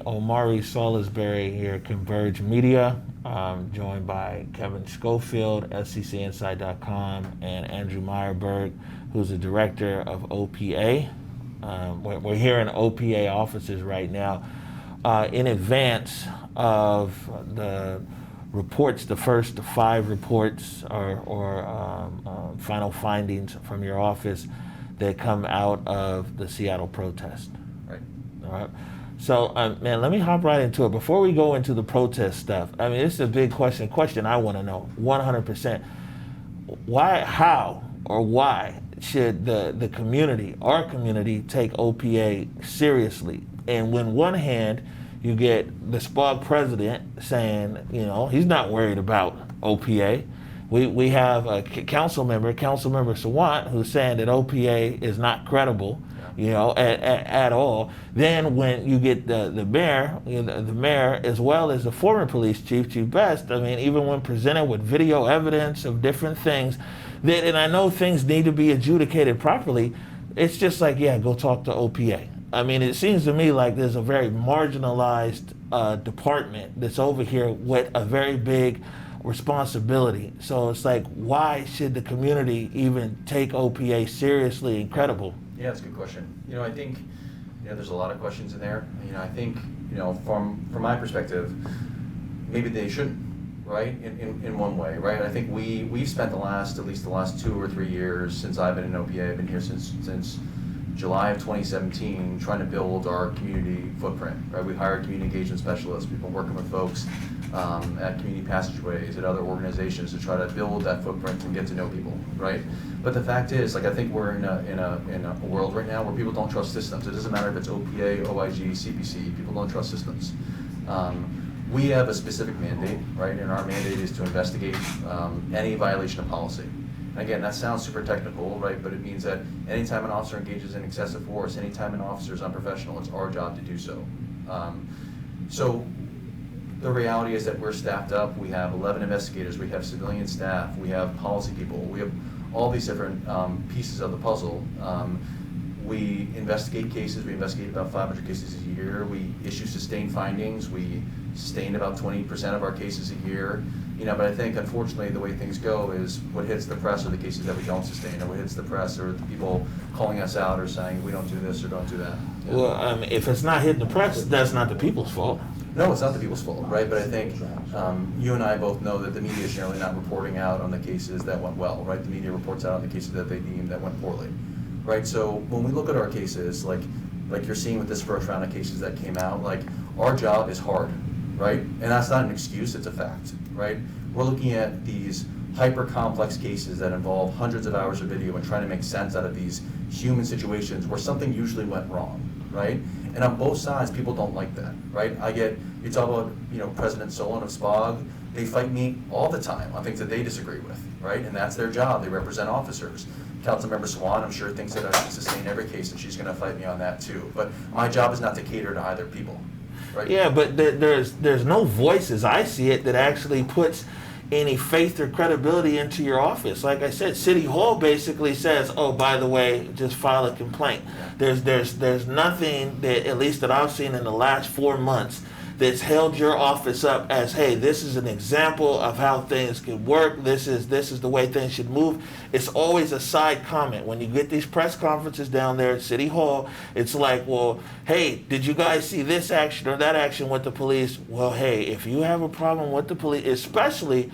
Omari Salisbury here at Converge Media. I'm joined by Kevin Schofield, SCCInside.com, and Andrew Myerberg, who's the director of OPA. We're here in OPA offices right now in advance of the reports, the first 5 reports or final findings from your office that come out of the Seattle protest. Right. All right. So, man, let me hop right into it. Before we go into the protest stuff, I mean, this is a big question I want to know, 100%. Why, how, or why should the community, our community, take OPA seriously? And when one hand, you get the SPOG president saying, you know, he's not worried about OPA. We have a Councilmember Sawant, who's saying that OPA is not credible, you know, at all. Then when you get the mayor, you know, the mayor as well as the former police chief, Chief Best, I mean, even when presented with video evidence of different things, that, and I know things need to be adjudicated properly, it's just like, yeah, go talk to OPA. I mean, it seems to me like there's a very marginalized department that's over here with a very big responsibility. So it's like, why should the community even take OPA seriously and credible? Yeah, that's a good question. You know, I think, you know, there's a lot of questions in there. You know, I think, you know, from my perspective, maybe they shouldn't, right? In one way, right? I think we've spent at least the last 2 or 3 years since I've been in OPA. I've been here since July of 2017, trying to build our community footprint, right? We hired community engagement specialists. We've been working with folks at community passageways, at other organizations to try to build that footprint and get to know people, right? But the fact is, like, I think we're in a world right now where people don't trust systems. It doesn't matter if it's OPA, OIG, CPC, people don't trust systems. We have a specific mandate, right? And our mandate is to investigate any violation of policy. Again, that sounds super technical, right? But it means that anytime an officer engages in excessive force, anytime an officer is unprofessional, it's our job to do so. So the reality is that we're staffed up. We have 11 investigators. We have civilian staff. We have policy people. We have all these different pieces of the puzzle. We investigate cases. We investigate about 500 cases a year. We issue sustained findings. We sustain about 20% of our cases a year. You know, but I think, unfortunately, the way things go is what hits the press are the cases that we don't sustain, or what hits the press are the people calling us out or saying we don't do this or don't do that. Yeah. Well, if it's not hitting the press, that's not the people's fault. No, it's not the people's fault, right? But I think you and I both know that the media is generally not reporting out on the cases that went well, right? The media reports out on the cases that they deem that went poorly, right? So when we look at our cases, like you're seeing with this first round of cases that came out, like, our job is hard, right? And that's not an excuse, it's a fact, right? We're looking at these hyper complex cases that involve hundreds of hours of video and trying to make sense out of these human situations where something usually went wrong, right? And on both sides, people don't like that, right? You talk about, you know, President Solon of SPOG, they fight me all the time on things that they disagree with, right? And that's their job, they represent officers. Councilmember Swan, I'm sure, thinks that I should sustain every case, and she's gonna fight me on that too. But my job is not to cater to either people, right? Yeah, but there's no voices, I see it, that actually puts any faith or credibility into your office. Like I said, City Hall basically says, oh, by the way, just file a complaint. There's nothing that, at least that I've seen in the last 4 months, that's held your office up as, hey, this is an example of how things can work. This is the way things should move. It's always a side comment. When you get these press conferences down there at City Hall, it's like, well, hey, did you guys see this action or that action with the police? Well, hey, if you have a problem with the police, especially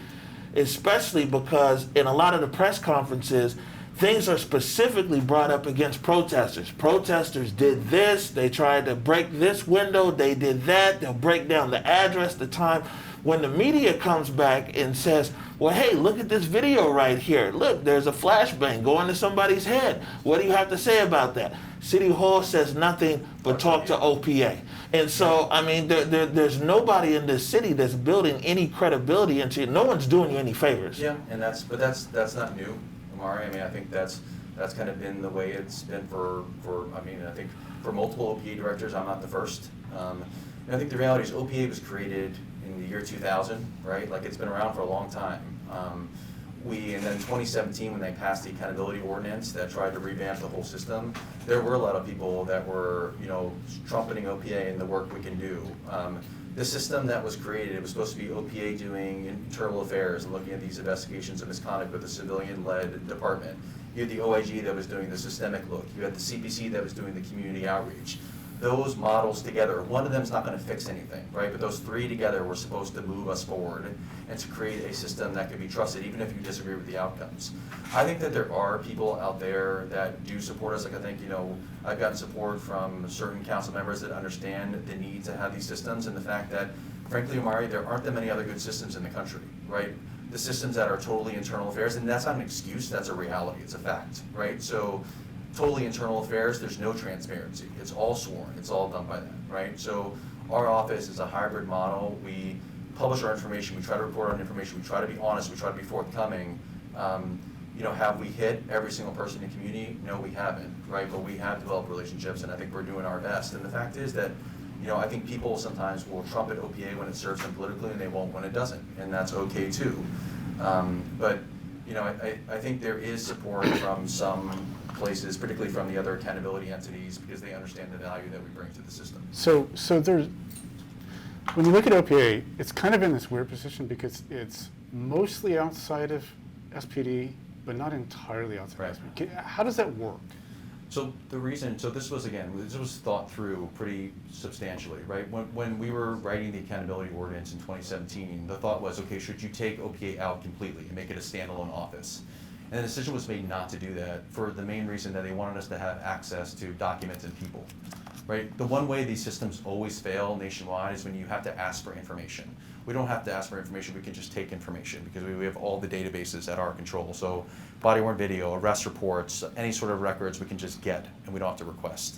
because in a lot of the press conferences, things are specifically brought up against protesters. Protesters did this, they tried to break this window, they did that, they'll break down the address, the time. When the media comes back and says, well, hey, look at this video right here. Look, there's a flashbang going to somebody's head. What do you have to say about that? City Hall says nothing but talk to OPA. And so, I mean, there's nobody in this city that's building any credibility into it. No one's doing you any favors. Yeah, and that's not new. I mean, I think that's kind of been the way it's been for I mean, I think for multiple OPA directors, I'm not the first. And I think the reality is OPA was created in the year 2000, right? Like, it's been around for a long time. and then 2017, when they passed the accountability ordinance that tried to revamp the whole system, there were a lot of people that were, trumpeting OPA and the work we can do. The system that was created, it was supposed to be OPA doing internal affairs and looking at these investigations of misconduct with a civilian-led department. You had the OIG that was doing the systemic look. You had the CPC that was doing the community outreach. Those models together, one of them is not going to fix anything, right? But those three together were supposed to move us forward and to create a system that could be trusted, even if you disagree with the outcomes. I think that there are people out there that do support us. Like I think, I've gotten support from certain council members that understand the need to have these systems and the fact that, frankly, Omari, there aren't that many other good systems in the country, right? The systems that are totally internal affairs, and that's not an excuse, that's a reality, it's a fact, right? So totally internal affairs, there's no transparency. It's all sworn, it's all done by them, right? So our office is a hybrid model. We publish our information, we try to report on information, we try to be honest, we try to be forthcoming. Have we hit every single person in the community? No, we haven't, right? But we have developed relationships, and I think we're doing our best. And the fact is that, I think people sometimes will trumpet OPA when it serves them politically, and they won't when it doesn't, and that's okay too. But I think there is support from some places, particularly from the other accountability entities, because they understand the value that we bring to the system. So there's, when you look at OPA, it's kind of in this weird position because it's mostly outside of SPD, but not entirely outside Right. of SPD. How does that work? So this was thought through pretty substantially, right? When we were writing the accountability ordinance in 2017, the thought was, okay, should you take OPA out completely and make it a standalone office? And the decision was made not to do that for the main reason that they wanted us to have access to documents and people, right? The one way these systems always fail nationwide is when you have to ask for information. We don't have to ask for information, we can just take information because we have all the databases at our control. So body-worn video, arrest reports, any sort of records we can just get and we don't have to request.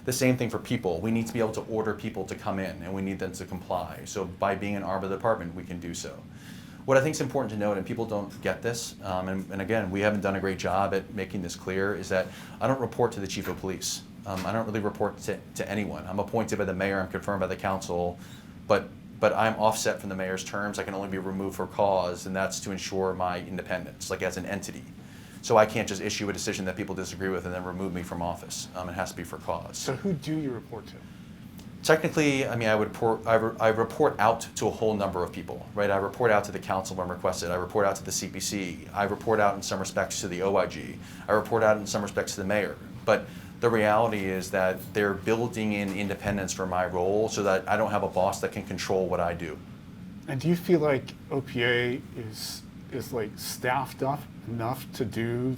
The same thing for people. We need to be able to order people to come in and we need them to comply. So by being an arm of the department, we can do so. What I think is important to note, and people don't get this, and again, we haven't done a great job at making this clear, is that I don't report to the chief of police. I don't really report to anyone. I'm appointed by the mayor, I'm confirmed by the council, but I'm offset from the mayor's terms. I can only be removed for cause, and that's to ensure my independence, like as an entity. So I can't just issue a decision that people disagree with and then remove me from office. It has to be for cause. So who do you report to? Technically, I report out to a whole number of people, right? I report out to the council when requested. I report out to the CPC. I report out in some respects to the OIG. I report out in some respects to the mayor. But the reality is that they're building in independence for my role so that I don't have a boss that can control what I do. And do you feel like OPA is like staffed up enough to do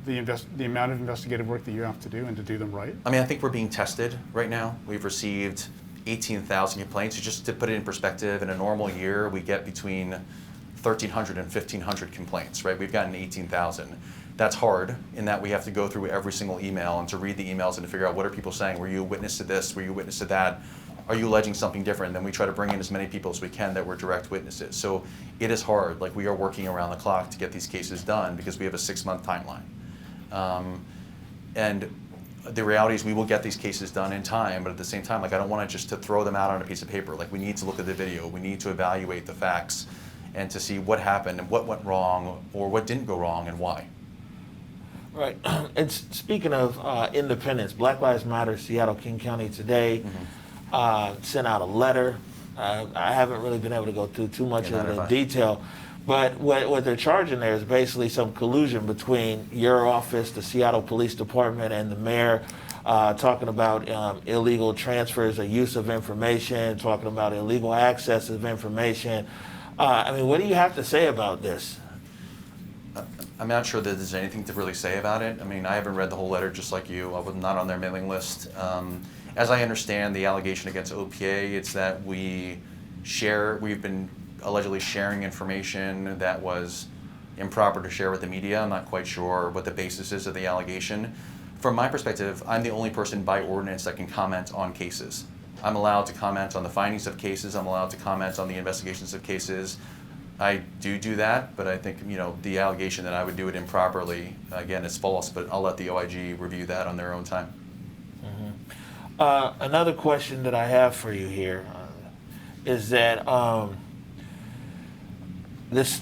the amount of investigative work that you have to do and to do them right? I think we're being tested right now. We've received 18,000 complaints. So just to put it in perspective, in a normal year, we get between 1,300 and 1,500 complaints, right? We've gotten 18,000. That's hard in that we have to go through every single email and to read the emails and to figure out what are people saying. Were you a witness to this? Were you a witness to that? Are you alleging something different? Then we try to bring in as many people as we can that were direct witnesses. So it is hard. Like we are working around the clock to get these cases done because we have a 6-month timeline. And the reality is we will get these cases done in time, but at the same time, like I don't want to throw them out on a piece of paper. Like we need to look at the video. We need to evaluate the facts and to see what happened and what went wrong or what didn't go wrong and why. Right. And speaking of independence, Black Lives Matter, Seattle, King County today sent out a letter. I haven't really been able to go through too much of the detail, but what they're charging there is basically some collusion between your office, the Seattle Police Department, and the mayor, talking about illegal transfers or use of information, talking about illegal access of information. What do you have to say about this? I'm not sure that there's anything to really say about it. I haven't read the whole letter just like you. I was not on their mailing list. As I understand the allegation against OPA, it's that we've been allegedly sharing information that was improper to share with the media. I'm not quite sure what the basis is of the allegation. From my perspective, I'm the only person by ordinance that can comment on cases. I'm allowed to comment on the findings of cases. I'm allowed to comment on the investigations of cases. I do that, but I think the allegation that I would do it improperly, again, is false, but I'll let the OIG review that on their own time. Another question that I have for you here is that this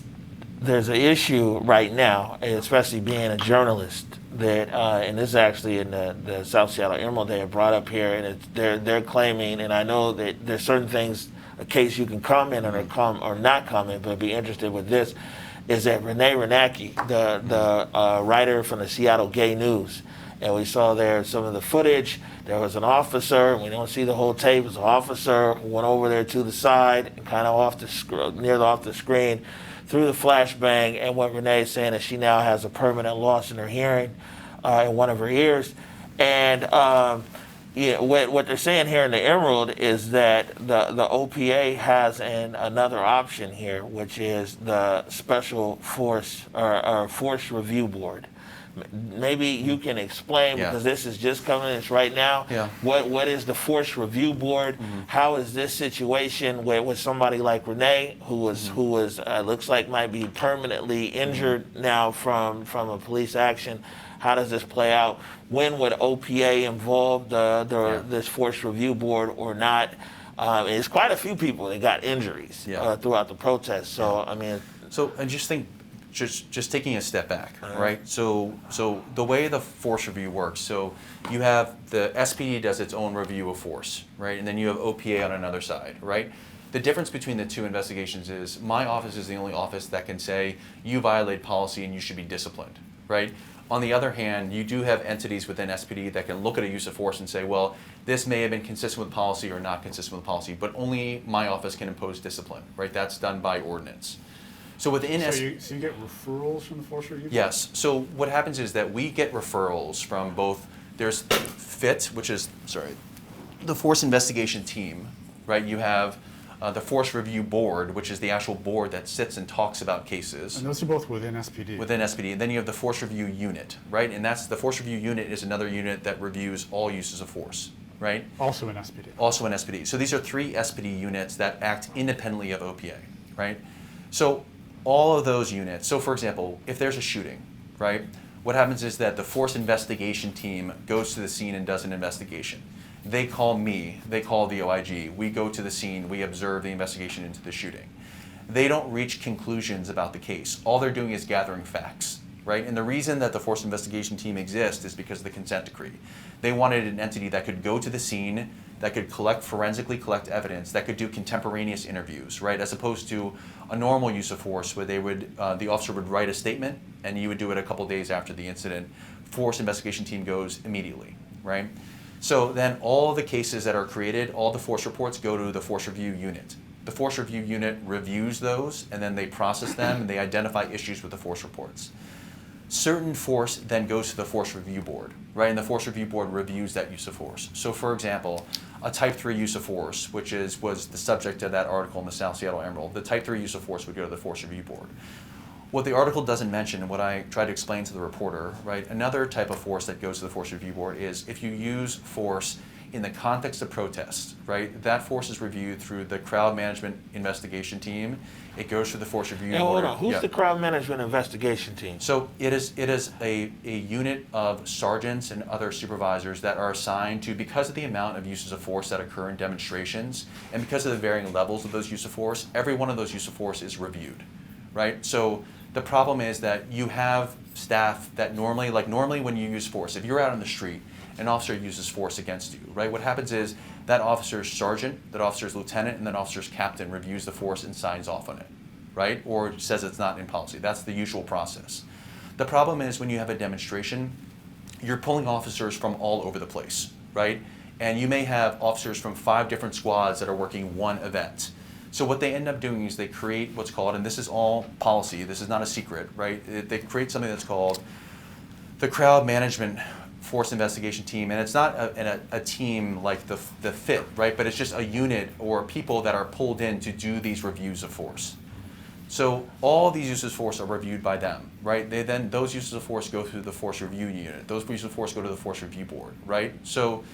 there's an issue right now, especially being a journalist, that and this is actually in the South Seattle Emerald they have brought up here, and they're claiming, and I know that there's certain things, a case you can comment on or not comment, but be interested with this, is that Renee Renacki, the writer from the Seattle Gay News, and we saw there some of the footage. There was an officer, and we don't see the whole tape. It was an officer who went over there to the side and kind of off the screen, through the flashbang, and what Renee is saying is she now has a permanent loss in her hearing, in one of her ears. And what they're saying here in the Emerald is that the OPA has another option here, which is the Special Force or Force Review Board. Maybe you can explain, because this is just coming in right now. Yeah. What is the Force Review Board? How is this situation with somebody like Renee, who was looks like might be permanently injured now from a police action? How does this play out? When would OPA involve this Force Review Board or not? It's quite a few people that got injuries throughout the protest. So I mean, I just think. Just taking a step back, right? So the way the force review works, so you have the SPD does its own review of force, right? And then you have OPA on another side, right? The difference between the two investigations is my office is the only office that can say you violate policy and you should be disciplined, right? On the other hand, you do have entities within SPD that can look at a use of force and say, well, this may have been consistent with policy or not consistent with policy, but only my office can impose discipline, right? That's done by ordinance. So within so you get referrals from the Force Review? Yes. So what happens is that we get referrals from both, there's FIT, which is, the Force Investigation Team, right? You have the Force Review Board, which is the actual board that sits and talks about cases. And those are both within SPD. Within SPD. And then you have the Force Review Unit, right? And that's the Force Review Unit is another unit that reviews all uses of force, right? Also in SPD. Also in SPD. So these are 3 SPD units that act independently of OPA, right? So all of those units, so for example, if there's a shooting, right, what happens is that the Force Investigation Team goes to the scene and does an investigation. They call me, they call the OIG, we go to the scene, we observe the investigation into the shooting. They don't reach conclusions about the case. All they're doing is gathering facts, right? And the reason that the Force Investigation Team exists is because of the consent decree. They wanted an entity that could go to the scene, that could forensically collect evidence, that could do contemporaneous interviews, right? As opposed to a normal use of force where they would, the officer would write a statement and you would do it a couple days after the incident. Force Investigation Team goes immediately, right? So then all the cases that are created, all the force reports go to the Force Review Unit. The Force Review Unit reviews those and then they process them and they identify issues with the force reports. Certain force then goes to the Force Review Board, right? And the Force Review Board reviews that use of force. So for example, a Type 3 use of force, which was the subject of that article in the South Seattle Emerald, the Type 3 use of force would go to the Force Review Board. What the article doesn't mention, and what I try to explain to the reporter, right, another type of force that goes to the Force Review Board is if you use force in the context of protests, right, that force is reviewed through the Crowd Management Investigation Team. It goes to the Force Review Board. Hold on, who's the Crowd Management Investigation Team? So it is a unit of sergeants and other supervisors that are assigned to, because of the amount of uses of force that occur in demonstrations, and because of the varying levels of those use of force, every one of those use of force is reviewed, right? So the problem is that you have staff that normally when you use force, if you're out on the street, an officer uses force against you, right? What happens is that officer's sergeant, that officer's lieutenant, and that officer's captain reviews the force and signs off on it, right? Or says it's not in policy. That's the usual process. The problem is when you have a demonstration, you're pulling officers from all over the place, right? And you may have officers from 5 different squads that are working one event. So what they end up doing is they create what's called, and this is all policy, this is not a secret, right? They create something that's called the Crowd Management Force Investigation Team, and it's not a team like the FIT, right? But it's just a unit or people that are pulled in to do these reviews of force. So all these uses of force are reviewed by them, right? Those uses of force go through the Force Review Unit. Those uses of force go to the Force Review Board, right? So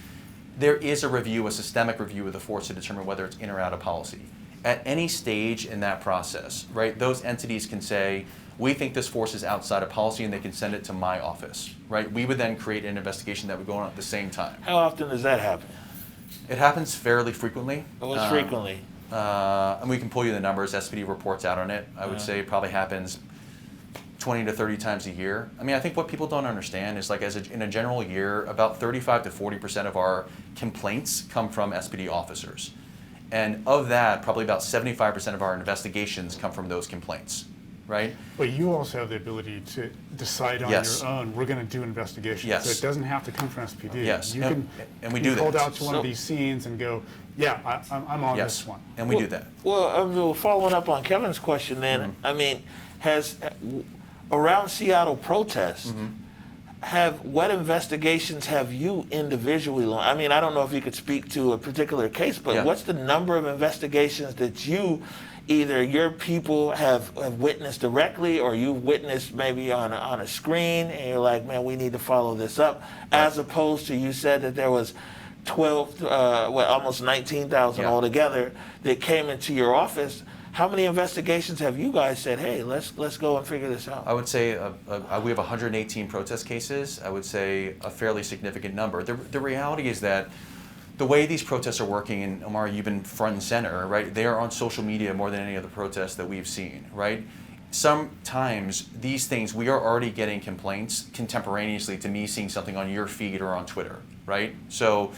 there is a review, a systemic review of the force to determine whether it's in or out of policy. At any stage in that process, right, those entities can say, we think this force is outside of policy, and they can send it to my office, right? We would then create an investigation that would go on at the same time. How often does that happen? It happens fairly frequently. Frequently? And we can pull you the numbers. SPD reports out on it. I would say it probably happens 20 to 30 times a year. I mean, I think what people don't understand is like in a general year, about 35 to 40% of our complaints come from SPD officers. And of that, probably about 75% of our investigations come from those complaints, right? But you also have the ability to decide on Yes. your own, we're going to do investigations. Yes. So it doesn't have to come from SPD. Yes. You And we be do that. pulled out to one of So- these scenes and go, yeah, I'm on Yes, this one. and we do that. Well, following up on Kevin's question then, I mean, around Seattle protests, what investigations have you individually launched? I mean, I don't know if you could speak to a particular case, but Yeah. what's the number of investigations that you, either your people have witnessed directly, or you've witnessed maybe on a screen, and you're like, man, we need to follow this up, as opposed to, you said that there was 12, almost 19,000 Yeah. altogether that came into your office. How many investigations have you guys said, hey, let's go and figure this out? I would say we have 118 protest cases. I would say a fairly significant number. The reality is that the way these protests are working, and Omar, you've been front and center, right? They are on social media more than any other protests that we've seen, right? Sometimes these things, we are already getting complaints contemporaneously to me seeing something on your feed or on Twitter, right? So,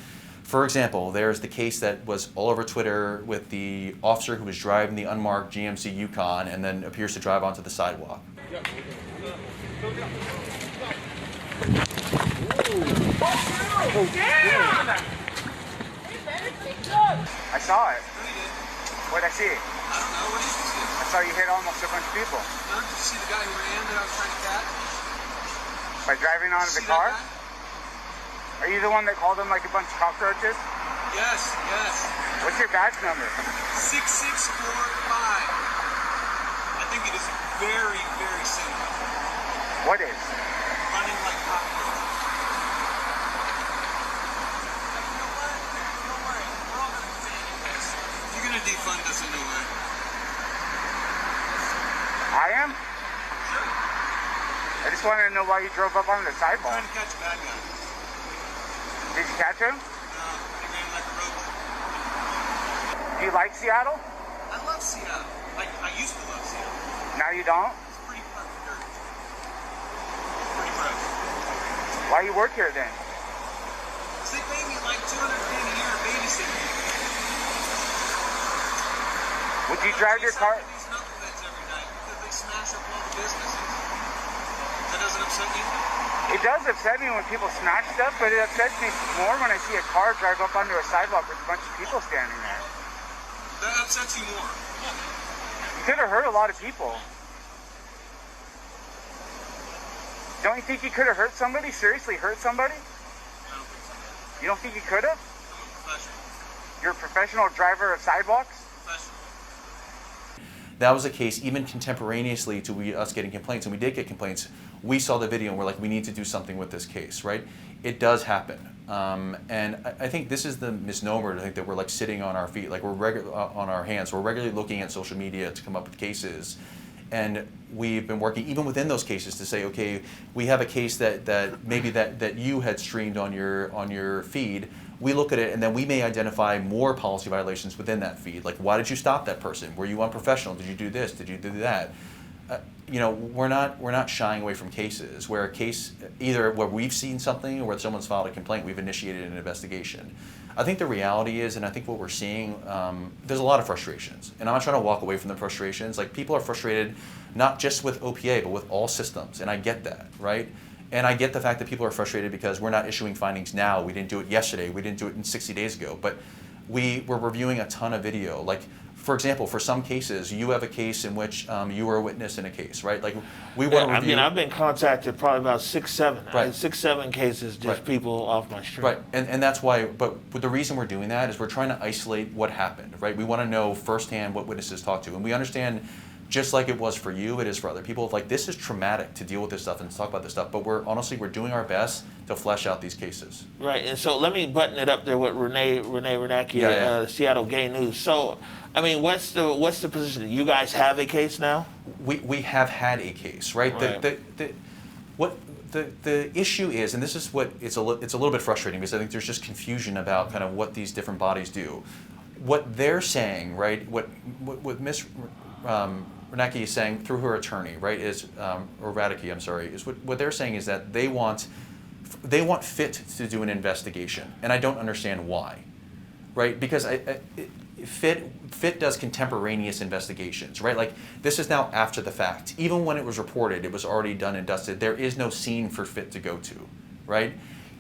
for example, there's the case that was all over Twitter with the officer who was driving the unmarked GMC Yukon and then appears to drive onto the sidewalk. I saw it. What did I see? I don't know. What did you see? I saw you hit almost a bunch of people. No, did you see the guy who ran that I was trying to catch? By driving onto the See car? that guy? Are you the one that called them like a bunch of cockroaches? Yes, yes. What's your badge number? 6645. I think it is very, very similar. What is? Running like cockroaches. You know what? Don't worry. We're all going to defend this. You're going to defund us anyway. I am? Sure. I just wanted to know why you drove up on the I'm sidewalk. trying to catch a bad guy. Did you catch him? No, he ran like a roach. Do you like Seattle? I love Seattle. Like, I used to love Seattle. Now you don't? It's pretty fucking dirty. Pretty gross. Why you work here then? They pay me like $200,000 a year to babysit me. Would you drive your car? These knuckleheads every night because they smash up all the businesses. That doesn't upset you? It does upset me when people smash stuff, but it upsets me more when I see a car drive up onto a sidewalk with a bunch of people standing there. That upsets you more. You could have hurt a lot of people. Don't you think you could have hurt somebody? Seriously hurt somebody? I don't think so. You don't think you could have? I'm a professional. You're a professional driver of sidewalks? Professional. That was a case even contemporaneously to us getting complaints, and we did get complaints. We saw the video and we're like, we need to do something with this case, right? It does happen. And I think this is the misnomer to think that we're like sitting on our feet, like we're on our hands. We're regularly looking at social media to come up with cases. And we've been working even within those cases to say, okay, we have a case that maybe that you had streamed on your feed. We look at it and then we may identify more policy violations within that feed. Like, why did you stop that person? Were you unprofessional? Did you do this? Did you do that? We're not shying away from cases where a case, either where we've seen something or where someone's filed a complaint, we've initiated an investigation. I think the reality is, and I think what we're seeing, there's a lot of frustrations. And I'm not trying to walk away from the frustrations. Like, people are frustrated not just with OPA, but with all systems. And I get that, right? And I get the fact that people are frustrated because we're not issuing findings now. We didn't do it yesterday. We didn't do it 60 days ago. But we were reviewing a ton of video. Like, for example, for some cases, you have a case in which you were a witness in a case, right? Like, we want to review. I mean, I've been contacted probably about 6, 7. Right. I had 6, 7 cases, just Right. people off my street. Right, and that's why, but the reason we're doing that is we're trying to isolate what happened, right? We want to know firsthand what witnesses talked to. And we understand, just like it was for you, it is for other people. Like, this is traumatic to deal with this stuff and to talk about this stuff, but we're doing our best to flesh out these cases. Right, and so let me button it up there with Renee Renacki, Yeah. Seattle Gay News. So, I mean, what's the position? You guys have a case now? We have had a case, right? Right. The issue is, and this is what it's a little bit frustrating because I think there's just confusion about kind of what these different bodies do. What they're saying, right? What Ms. Reneke is saying through her attorney, right, is or Radeke, I'm sorry, is what they're saying is that they want FIT to do an investigation, and I don't understand why, right? Because FIT does contemporaneous investigations, right? Like this is now after the fact. Even when it was reported, it was already done and dusted. There is no scene for FIT to go to, right?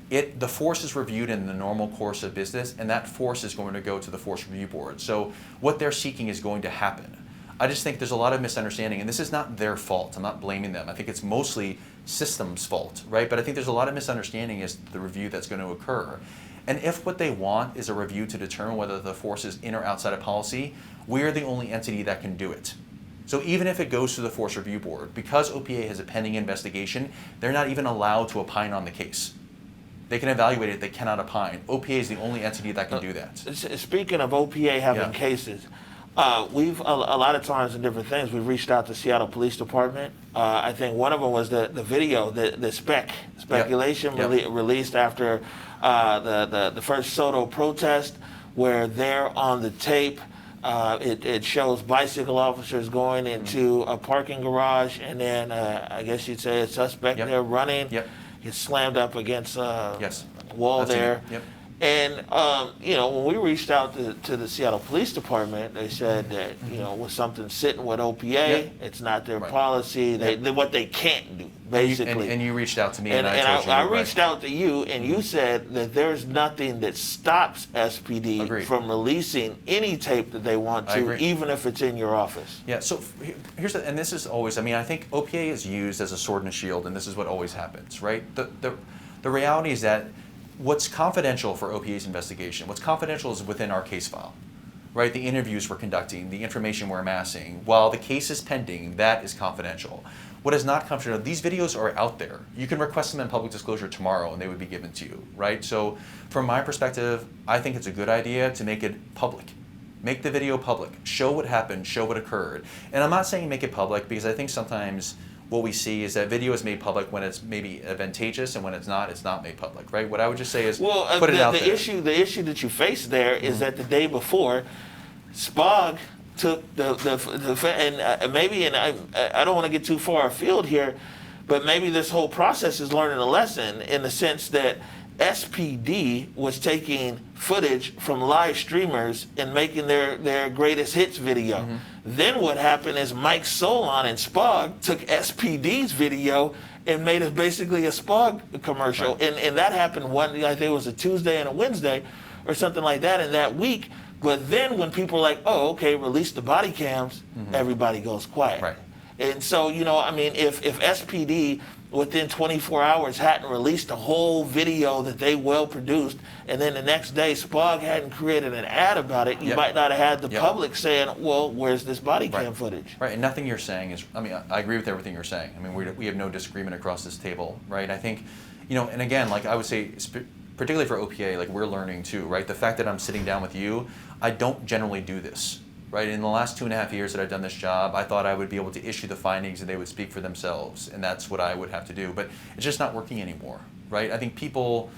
The force is reviewed in the normal course of business, and that force is going to go to the force review board. So what they're seeking is going to happen. I just think there's a lot of misunderstanding, and this is not their fault. I'm not blaming them. I think it's mostly systems' fault, right? But I think there's a lot of misunderstanding as to the review that's going to occur. And if what they want is a review to determine whether the force is in or outside of policy, we're the only entity that can do it. So even if it goes to the force review board, because OPA has a pending investigation, they're not even allowed to opine on the case. They can evaluate it, they cannot opine. OPA is the only entity that can do that. Speaking of OPA having cases, we've a lot of times in different things, we've reached out to Seattle Police Department. I think one of them was the video, the speculation released after the first Soto protest, where they're on the tape. It shows bicycle officers going into a parking garage, and then I guess you'd say a suspect there running. Gets slammed up against a wall there. And, when we reached out to the Seattle Police Department, they said that, with something sitting with OPA, it's not their policy, they what they can't do, basically. And you reached out to me, and I told you. I reached out to you, and you said that there's nothing that stops SPD from releasing any tape that they want to, even if it's in your office. Yeah, so and this is always, I think OPA is used as a sword and a shield, and this is what always happens, right? The reality is that what's confidential for OPA's investigation, what's confidential is within our case file, right? The interviews we're conducting, the information we're amassing. While the case is pending, that is confidential. What is not confidential, these videos are out there. You can request them in public disclosure tomorrow and they would be given to you, right? So from my perspective, I think it's a good idea to make it public. Make the video public, show what happened, show what occurred. And I'm not saying make it public because I think sometimes what we see is that video is made public when it's maybe advantageous, and when it's not made public, right? What I would just say is put it out there. The issue that you face there is that the day before, SPOG took and I don't want to get too far afield here, but maybe this whole process is learning a lesson in the sense that SPD was taking footage from live streamers and making their greatest hits video. Then what happened is Mike Solon and SPOG took SPD's video and made it basically a SPOG commercial. And that happened I think it was a Tuesday and a Wednesday or something like that in that week. But then when people are like, oh, okay, release the body cams, everybody goes quiet. Right. And so, if SPD within 24 hours hadn't released a whole video that they well produced, and then the next day SPOG hadn't created an ad about it, you might not have had the public saying, well, where's this body cam footage? Right, and nothing you're saying is, I agree with everything you're saying. We have no disagreement across this table, right? I think, and again, like I would say, particularly for OPA, like we're learning too, right? The fact that I'm sitting down with you, I don't generally do this. Right, in the last 2.5 years that I've done this job, I thought I would be able to issue the findings and they would speak for themselves, and that's what I would have to do. But it's just not working anymore, right? I think people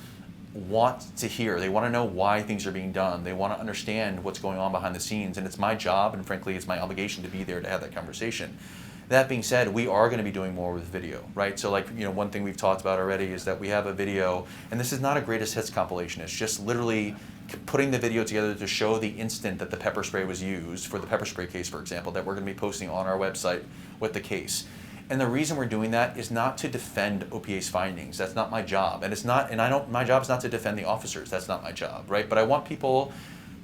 want to hear, they want to know why things are being done. They want to understand what's going on behind the scenes, and it's my job, and frankly, it's my obligation to be there to have that conversation. That being said, we are going to be doing more with video, right? So one thing we've talked about already is that we have a video, and this is not a greatest hits compilation. It's just literally putting the video together to show the instant that the pepper spray was used for the pepper spray case, for example, that we're going to be posting on our website with the case. And the reason we're doing that is not to defend OPA's findings. That's not my job. And my job is not to defend the officers. That's not my job, right? But I want people,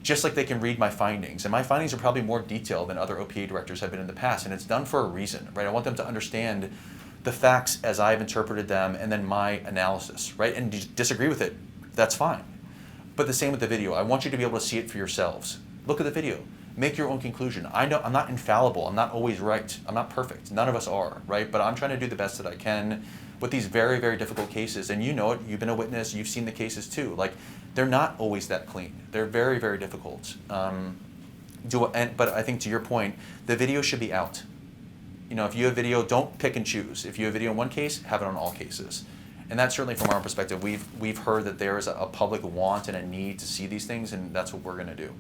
just like they can read my findings, and my findings are probably more detailed than other OPA directors have been in the past, and it's done for a reason, right? I want them to understand the facts as I've interpreted them and then my analysis, right? And disagree with it, that's fine. But the same with the video. I want you to be able to see it for yourselves. Look at the video. Make your own conclusion. I know I'm not infallible. I'm not always right. I'm not perfect. None of us are, right? But I'm trying to do the best that I can with these very, very difficult cases. And you know it. You've been a witness. You've seen the cases too. Like, they're not always that clean. They're very, very difficult. But I think to your point, the video should be out. If you have video, don't pick and choose. If you have video in one case, have it on all cases. And that's certainly from our perspective. We've heard that there is a public want and a need to see these things, and that's what we're going to do.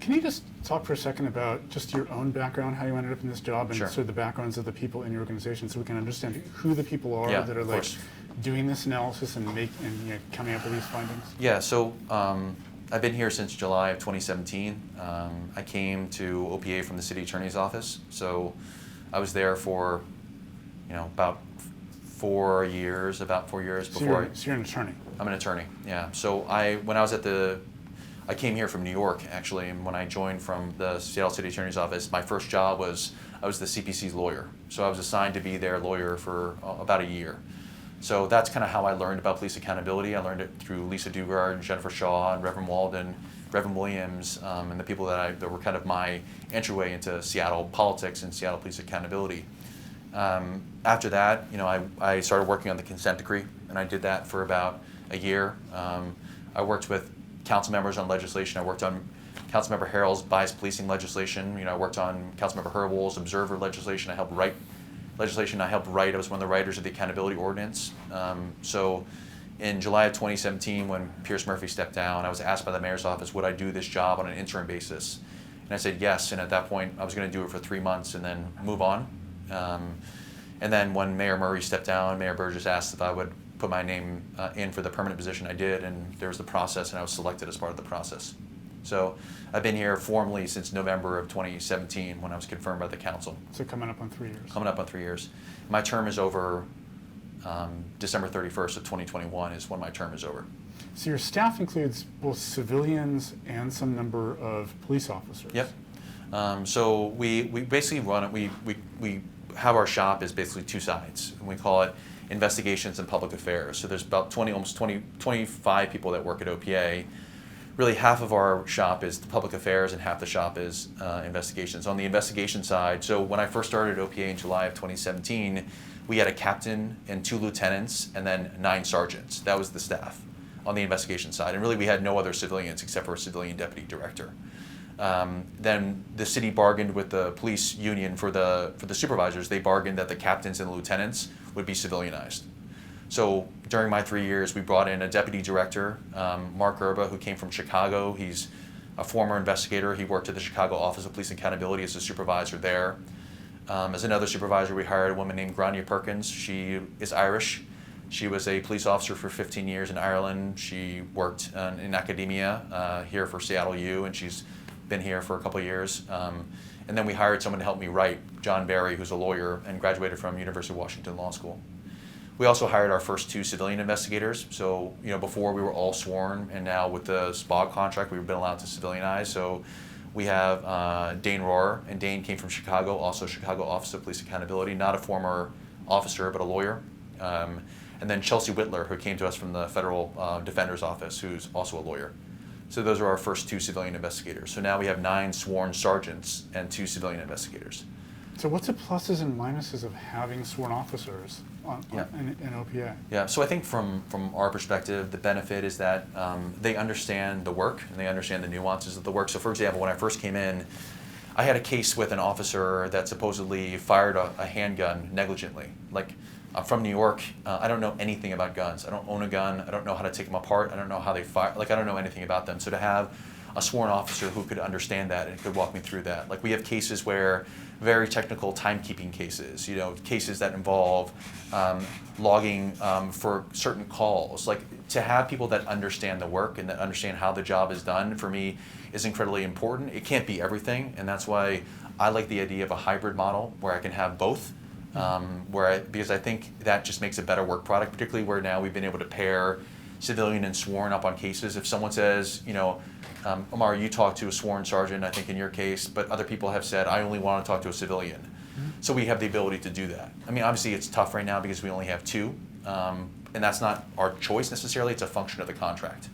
Can you just talk for a second about just your own background, how you ended up in this job, and Sure. sort of the backgrounds of the people in your organization, so we can understand who the people are Yeah, that are of like course. doing this analysis and coming up with these findings? Yeah, so I've been here since July of 2017. I came to OPA from the city attorney's office, so I was there for, about 4 years, before So you're an attorney. I'm an attorney, yeah. So I came here from New York, actually, and when I joined from the Seattle City Attorney's Office, my first job was, I was the CPC's lawyer. So I was assigned to be their lawyer for about a year. So that's kind of how I learned about police accountability. I learned it through Lisa Dugard, Jennifer Shaw, and Reverend Walden, Reverend Williams, and the people that were kind of my entryway into Seattle politics and Seattle police accountability. After that, I started working on the consent decree, and I did that for about a year. I worked with council members on legislation. I worked on Councilmember Harrell's bias policing legislation. I worked on Councilmember Hurwell's observer legislation. I helped write legislation. I was one of the writers of the accountability ordinance. So in July of 2017, when Pierce Murphy stepped down, I was asked by the mayor's office, would I do this job on an interim basis? And I said yes, and at that point, I was going to do it for 3 months and then move on. And then when Mayor Murray stepped down, Mayor Burgess asked if I would put my name in for the permanent position. I did, and there was the process, and I was selected as part of the process. So I've been here formally since November of 2017 when I was confirmed by the council. So coming up on 3 years. Coming up on 3 years. My term is over December 31st of 2021 is when my term is over. So your staff includes both civilians and some number of police officers. Yep. So we basically run it, we have our shop is basically two sides, and we call it investigations and public affairs. So there's about almost 25 people that work at OPA. Really half of our shop is the public affairs and half the shop is investigations. On the investigation side, so when I first started OPA in July of 2017, we had a captain and 2 lieutenants and then 9 sergeants. That was the staff on the investigation side. And really we had no other civilians except for a civilian deputy director. Then the city bargained with the police union for the supervisors. They bargained that the captains and the lieutenants would be civilianized. So during my 3 years, we brought in a deputy director, Mark Gerba, who came from Chicago. He's a former investigator. He worked at the Chicago Office of Police Accountability as a supervisor there. As another supervisor, we hired a woman named Grania Perkins. She is Irish. She was a police officer for 15 years in Ireland. She worked in academia here for Seattle U, and she's been here for a couple of years. And then we hired someone to help me write, John Barry, who's a lawyer and graduated from University of Washington Law School. We also hired our first 2 civilian investigators. So, before we were all sworn, and now with the SPOG contract, we've been allowed to civilianize. So we have Dane Rohrer, and Dane came from Chicago, also Chicago Office of Police Accountability, not a former officer, but a lawyer. And then Chelsea Whitler, who came to us from the Federal Defender's Office, who's also a lawyer. So those are our first 2 civilian investigators. So now we have 9 sworn sergeants and 2 civilian investigators. So what's the pluses and minuses of having sworn officers in OPA? Yeah, so I think from our perspective, the benefit is that they understand the work and they understand the nuances of the work. So for example, when I first came in, I had a case with an officer that supposedly fired a handgun negligently. Like, I'm from New York, I don't know anything about guns. I don't own a gun, I don't know how to take them apart, I don't know how they fire, I don't know anything about them. So to have a sworn officer who could understand that and could walk me through that. Like, we have cases where very technical timekeeping cases, cases that involve logging for certain calls. Like, to have people that understand the work and that understand how the job is done, for me, is incredibly important. It can't be everything, and that's why I like the idea of a hybrid model where I can have both. Because I think that just makes a better work product, particularly where now we've been able to pair civilian and sworn up on cases. If someone says, Omar, you talked to a sworn sergeant, I think in your case, but other people have said, I only want to talk to a civilian. Mm-hmm. So we have the ability to do that. I mean, obviously it's tough right now because we only have 2, and that's not our choice necessarily, it's a function of the contract.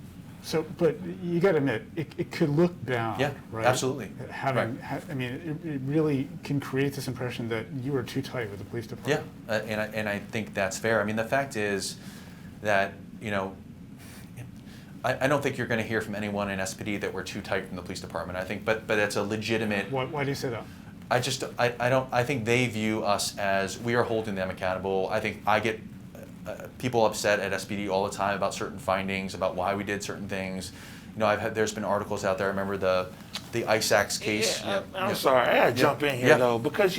So, but you got to admit, it could look bad, yeah, right? Absolutely. It really can create this impression that you are too tight with the police department. Yeah, and I think that's fair. I mean, the fact is that, I don't think you're going to hear from anyone in SPD that we're too tight from the police department. I think, but it's a legitimate. Why do you say that? I think they view us as we are holding them accountable. I think I get people upset at SPD all the time about certain findings, about why we did certain things, there's been articles out there. I remember the ISACs case. I'm sorry, I gotta jump in here Yeah. though, because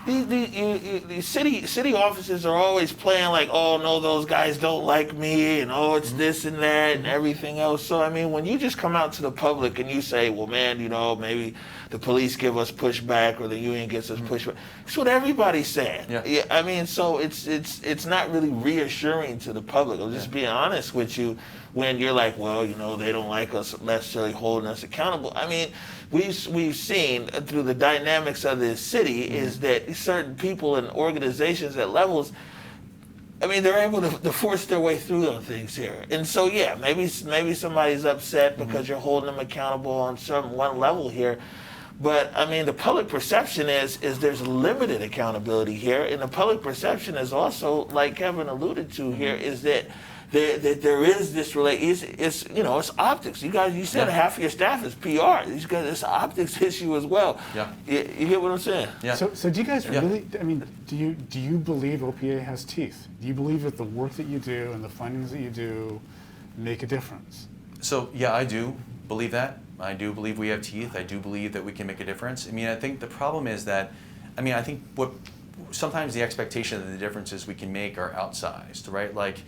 these city offices are always playing like, oh no, those guys don't like me, and oh it's this and that and everything else. So I mean, when you just come out to the public and you say, well, man, maybe the police give us pushback or the union gets us pushback, it's what everybody's saying. Yeah. I mean, so it's not really reassuring to the public. I'm just being honest with you. When you're like, well, they don't like us necessarily holding us accountable. I mean, we've seen through the dynamics of this city is that certain people and organizations at levels, I mean, they're able to force their way through on things here. And so, yeah, maybe somebody's upset because you're holding them accountable on one level here. But I mean, the public perception is there's limited accountability here, and the public perception is also, like Kevin alluded to here, is that there is this it's optics. You said half of your staff is PR. These guys, it's optics issue as well. Yeah. You get what I'm saying? Yeah. So do you guys really? I mean, do you believe OPA has teeth? Do you believe that the work that you do and the findings that you do make a difference? So yeah, I do believe that. I do believe we have teeth. I do believe that we can make a difference. I mean, I think the problem is that, I think sometimes the expectation of the differences we can make are outsized, right? Like,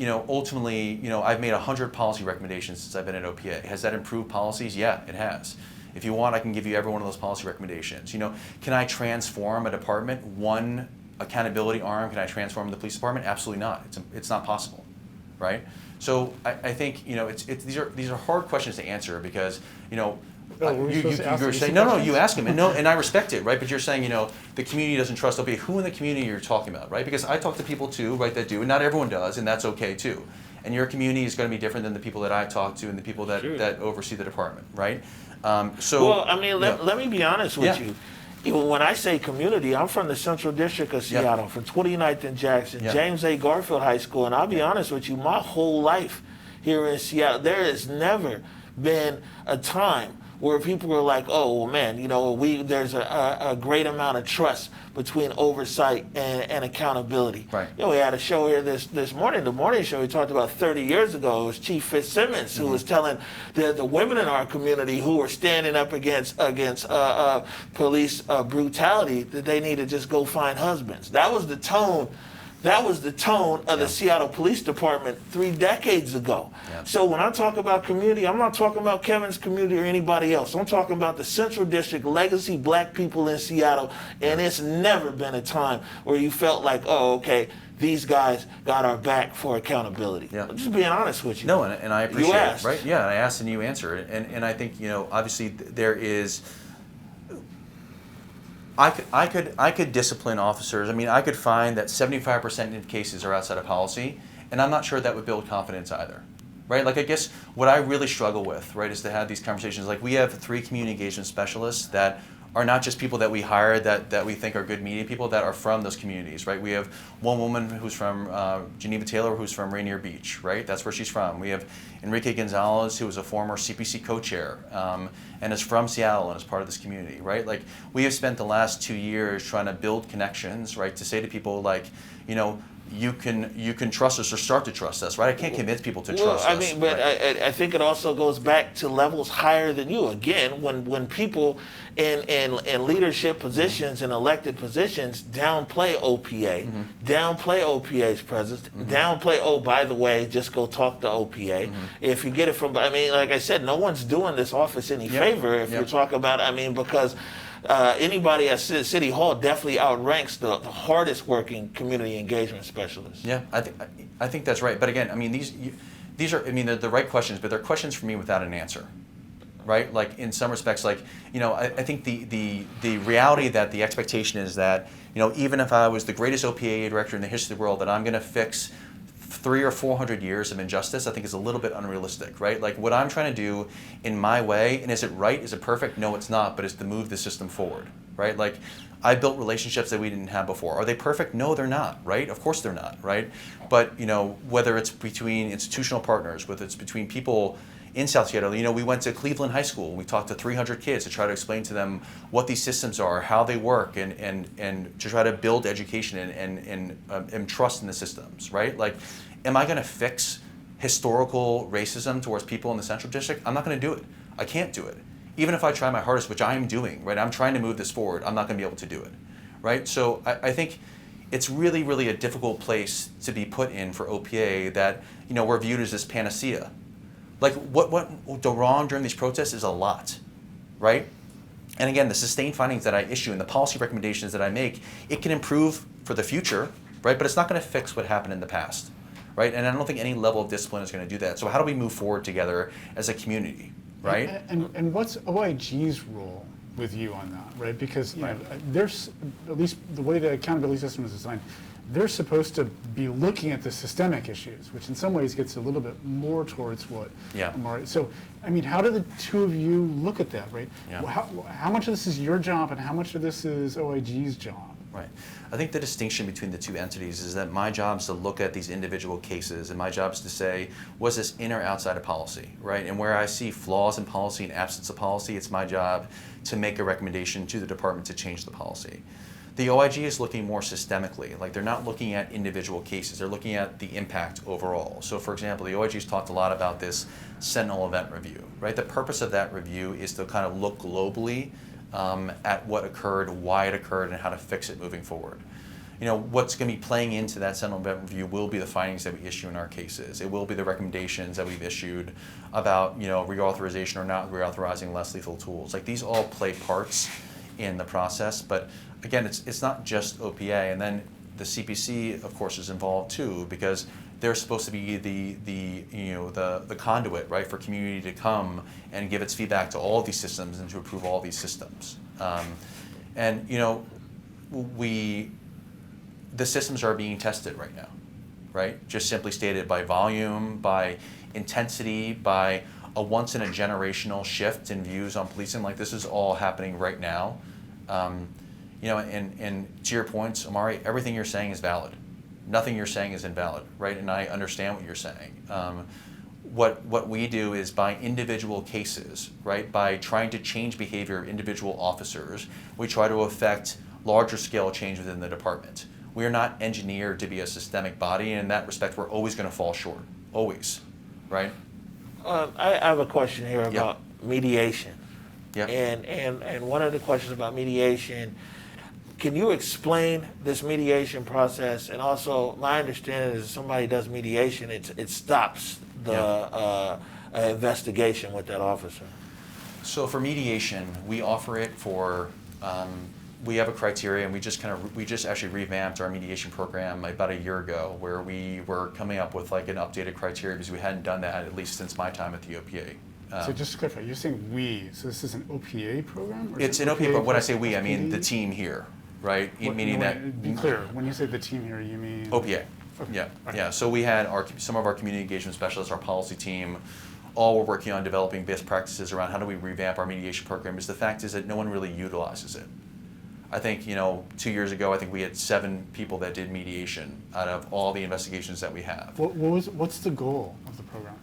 ultimately, I've made 100 policy recommendations since I've been at OPA. Has that improved policies? Yeah, it has. If you want, I can give you every one of those policy recommendations. Can I transform a department, one accountability arm? Can I transform the police department? Absolutely not. It's not possible, right? So I think these are hard questions to answer because you're saying no, you ask them, and I respect it, right? But you're saying the community doesn't trust OPA. Who in the community you're talking about, right? Because I talk to people too, right, that do, and not everyone does, and that's okay too. And your community is going to be different than the people that I talk to and the people that oversee the department, right? Well, I mean, let me be honest with you. Even when I say community, I'm from the Central District of Seattle, from 29th and Jackson, James A. Garfield High School, and I'll be honest with you, my whole life here in Seattle, there has never been a time where people were like, oh, well, man, there's a great amount of trust between oversight and accountability. Right. We had a show here this morning, the morning show we talked about 30 years ago. It was Chief Fitzsimmons who was telling the women in our community who were standing up against police brutality that they need to just go find husbands. That was the tone. That was the tone of the Seattle Police Department 3 decades ago. Yeah. So when I talk about community, I'm not talking about Kevin's community or anybody else. I'm talking about the Central District, legacy black people in Seattle, and it's never been a time where you felt like, oh, okay, these guys got our back for accountability. Yeah. I'm just being honest with you. No, and I appreciate it, right? Yeah, and I asked and you answered. And I think, obviously there is... I could discipline officers. I mean, I could find that 75% of cases are outside of policy, and I'm not sure that would build confidence either, right? Like, I guess what I really struggle with, right, is to have these conversations. Like, we have 3 community engagement specialists that are not just people that we hire that we think are good media people that are from those communities, right? We have one woman who's from Geneva Taylor, who's from Rainier Beach, right? That's where she's from. We have Enrique Gonzalez, who was a former CPC co-chair and is from Seattle and is part of this community, right? Like, we have spent the last 2 years trying to build connections, right? To say to people like, you can trust us or start to trust us, right? I can't convince people to trust us. I mean, but right? I think it also goes back to levels higher than you. Again, when people in leadership positions and elected positions downplay OPA, downplay OPA's presence, downplay, oh, by the way, just go talk to OPA. If you get it from, I mean, like I said, no one's doing this office any favor if you're talking about, I mean, because anybody at City Hall definitely outranks the hardest working community engagement specialists. Yeah, I think that's right. But again, I mean, these are, I mean, they're the right questions, but they're questions for me without an answer, right? Like, in some respects, like, I think the reality that the expectation is that, even if I was the greatest OPA director in the history of the world, that I'm going to fix 300 or 400 years of injustice, I think is a little bit unrealistic, right? Like, what I'm trying to do in my way, and is it right? Is it perfect? No, it's not, but it's to move the system forward, right? Like, I built relationships that we didn't have before. Are they perfect? No, they're not, right? Of course they're not, right? But, whether it's between institutional partners, whether it's between people in South Seattle, we went to Cleveland High School and we talked to 300 kids to try to explain to them what these systems are, how they work, and to try to build education and trust in the systems, right? Like, am I going to fix historical racism towards people in the Central District, I'm not going to do it. I can't do it. Even if I try my hardest, which I am doing, right? I'm trying to move this forward. I'm not going to be able to do it, right? So I think it's really, really a difficult place to be put in for OPA that, we're viewed as this panacea. Like what went wrong during these protests is a lot, right? And again, the sustained findings that I issue and the policy recommendations that I make, it can improve for the future, right? But it's not going to fix what happened in the past, right? And I don't think any level of discipline is going to do that. So how do we move forward together as a community, right? And what's OIG's role with you on that, right? Because there's, at least the way the accountability system is designed, they're supposed to be looking at the systemic issues, which in some ways gets a little bit more towards what Amari. So, I mean, how do the two of you look at that, right? Yeah. How much of this is your job and how much of this is OIG's job? Right. I think the distinction between the two entities is that my job is to look at these individual cases, and my job is to say, was this in or outside of policy, right? And where I see flaws in policy and absence of policy, it's my job to make a recommendation to the department to change the policy. The OIG is looking more systemically, like they're not looking at individual cases, they're looking at the impact overall. So for example, the OIG has talked a lot about this Sentinel event review, right? The purpose of that review is to kind of look globally at what occurred, why it occurred, and how to fix it moving forward. What's going to be playing into that Sentinel event review will be the findings that we issue in our cases. It will be the recommendations that we've issued about, reauthorization or not reauthorizing less lethal tools. Like these all play parts in the process, but again, it's not just OPA, and then the CPC, of course, is involved too, because they're supposed to be the conduit, right, for community to come and give its feedback to all these systems and to approve all these systems. The systems are being tested right now, right? Just simply stated by volume, by intensity, by a once in a generational shift in views on policing. Like this is all happening right now. And to your points, Amari, everything you're saying is valid. Nothing you're saying is invalid, right? And I understand what you're saying. What we do is by individual cases, right? By trying to change behavior of individual officers, we try to affect larger scale change within the department. We are not engineered to be a systemic body, and in that respect, we're always going to fall short, always, right? I have a question here about mediation. Yeah. And one of the questions about mediation, can you explain this mediation process? And also, my understanding is if somebody does mediation, it stops the investigation with that officer. So for mediation, we offer it for. We have a criteria, and we just actually revamped our mediation program about a year ago, where we were coming up with like an updated criteria because we hadn't done that at least since my time at the OPA. So just to clarify, you're saying we, so this is an OPA program? Or It's an OPA, but when I say we, I mean the team here, right? Meaning that. Be clear, when you say the team here, you mean? OPA, Okay. yeah. So we had some of our community engagement specialists, our policy team, all were working on developing best practices around how do we revamp our mediation program, because the fact is that no one really utilizes it. I think, 2 years ago, I think we had 7 people that did mediation out of all the investigations that we have. What's the goal of the program?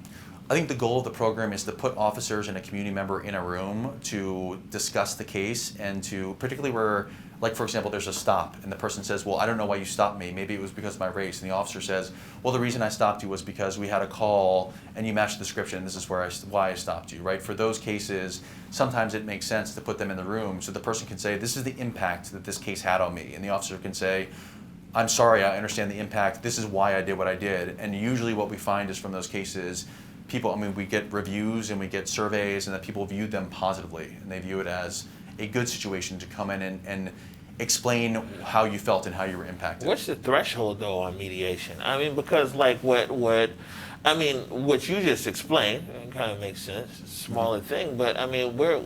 I think the goal of the program is to put officers and a community member in a room to discuss the case, and to, particularly where, like for example, there's a stop and the person says, well, I don't know why you stopped me. Maybe it was because of my race. And the officer says, well, the reason I stopped you was because we had a call and you matched the description. This is why I stopped you, right? For those cases, sometimes it makes sense to put them in the room so the person can say, this is the impact that this case had on me. And the officer can say, I'm sorry, I understand the impact. This is why I did what I did. And usually what we find is from those cases, we get reviews and we get surveys, and that people view them positively, and they view it as a good situation to come in and explain how you felt and how you were impacted. What's the threshold though on mediation? I mean, because like what you just explained, it kind of makes sense. It's a smaller thing, but I mean, where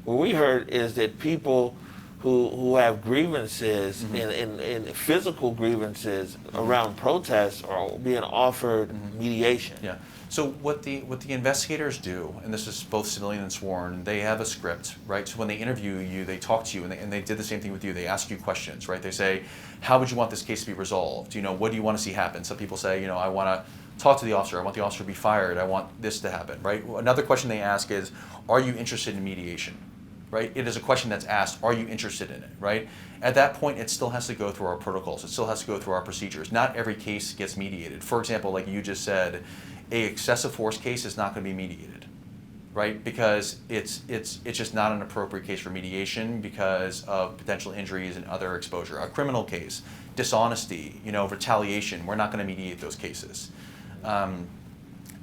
we heard is that people who have grievances in physical grievances around protests are being offered mediation. Yeah. So what the investigators do, and this is both civilian and sworn, they have a script, right? So when they interview you, they talk to you, and they did the same thing with you. They ask you questions, right? They say, how would you want this case to be resolved? What do you want to see happen? Some people say, I want to talk to the officer. I want the officer to be fired. I want this to happen, right? Another question they ask is, are you interested in mediation? Right? It is a question that's asked, are you interested in it, right? At that point, it still has to go through our protocols. It still has to go through our procedures. Not every case gets mediated. For example, like you just said, a excessive force case is not going to be mediated, right? Because it's just not an appropriate case for mediation because of potential injuries and other exposure. A criminal case, dishonesty, retaliation, we're not going to mediate those cases.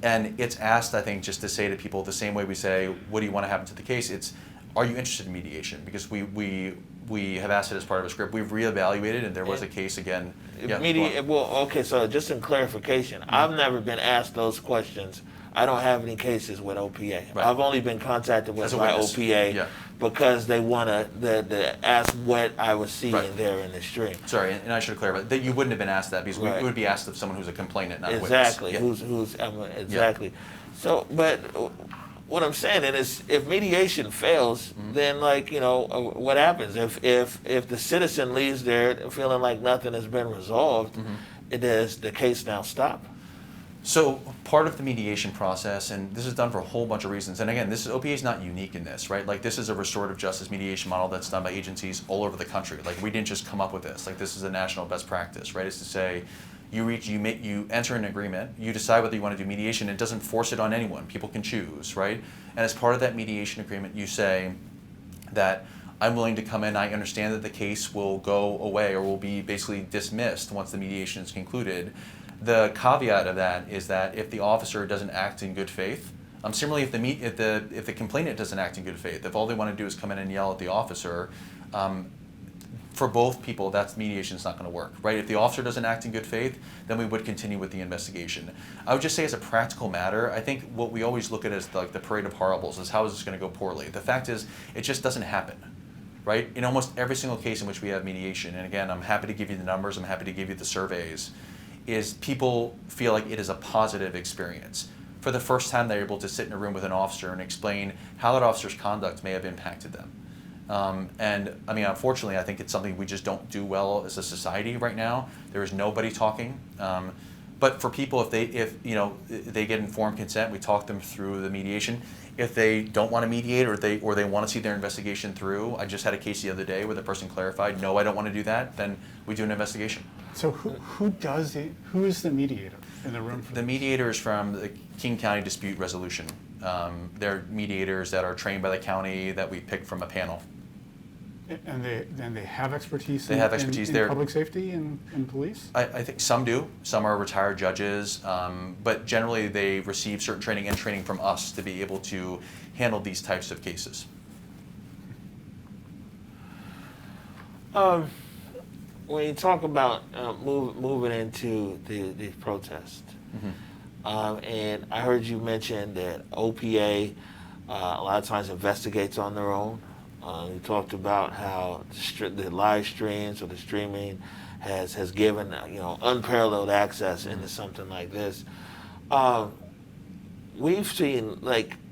And it's asked, I think, just to say to people the same way we say, what do you want to happen to the case? It's, are you interested in mediation? Because we have asked it as part of a script. We've reevaluated, and there was a case again. Okay, so just in clarification, I've never been asked those questions. I don't have any cases with OPA. Right. I've only been contacted with As a by witness. OPA Yeah. because they want to ask what I was seeing Right. there in the stream. Sorry, and I should have clarified that you wouldn't have been asked that because Right. it would be asked of someone who's a complainant, not a witness. Exactly. Yeah. Exactly. So, but what I'm saying is, if mediation fails, then what happens if the citizen leaves there feeling like nothing has been resolved? Does the case now stop? So part of the mediation process, and this is done for a whole bunch of reasons, and again, OPA is not unique in this, right? Like, this is a restorative justice mediation model that's done by agencies all over the country. Like, we didn't just come up with this. Like, this is a national best practice, right? It's to say, you enter an agreement, you decide whether you want to do mediation. It doesn't force it on anyone. People can choose, right? And as part of that mediation agreement, you say that I'm willing to come in. I understand that the case will go away or will be basically dismissed once the mediation is concluded. The caveat of that is that if the officer doesn't act in good faith, similarly if the complainant doesn't act in good faith, if all they want to do is come in and yell at the officer, for both people, that's mediation is not going to work, right? If the officer doesn't act in good faith, then we would continue with the investigation. I would just say, as a practical matter, I think what we always look at as like the parade of horribles is, how is this going to go poorly? The fact is, it just doesn't happen, right? In almost every single case in which we have mediation, and again, I'm happy to give you the numbers, I'm happy to give you the surveys, is people feel like it is a positive experience. For the first time, they're able to sit in a room with an officer and explain how that officer's conduct may have impacted them. And I mean, unfortunately, I think it's something we just don't do well as a society right now. There is nobody talking. But for people, if they get informed consent, we talk them through the mediation. If they don't want to mediate, or they want to see their investigation through, I just had a case the other day where the person clarified, no, I don't want to do that. Then we do an investigation. So who does it? Who is the mediator in the room? The mediator is from the King County Dispute Resolution. They're mediators that are trained by the county that we pick from a panel. And they have expertise. They have expertise in there. Public safety and police. I think some do. Some are retired judges, but generally they receive certain training from us to be able to handle these types of cases. When you talk about moving into the protest, and I heard you mention that OPA a lot of times investigates on their own. You talked about how the live streams or the streaming has given unparalleled access into something like this. We've seen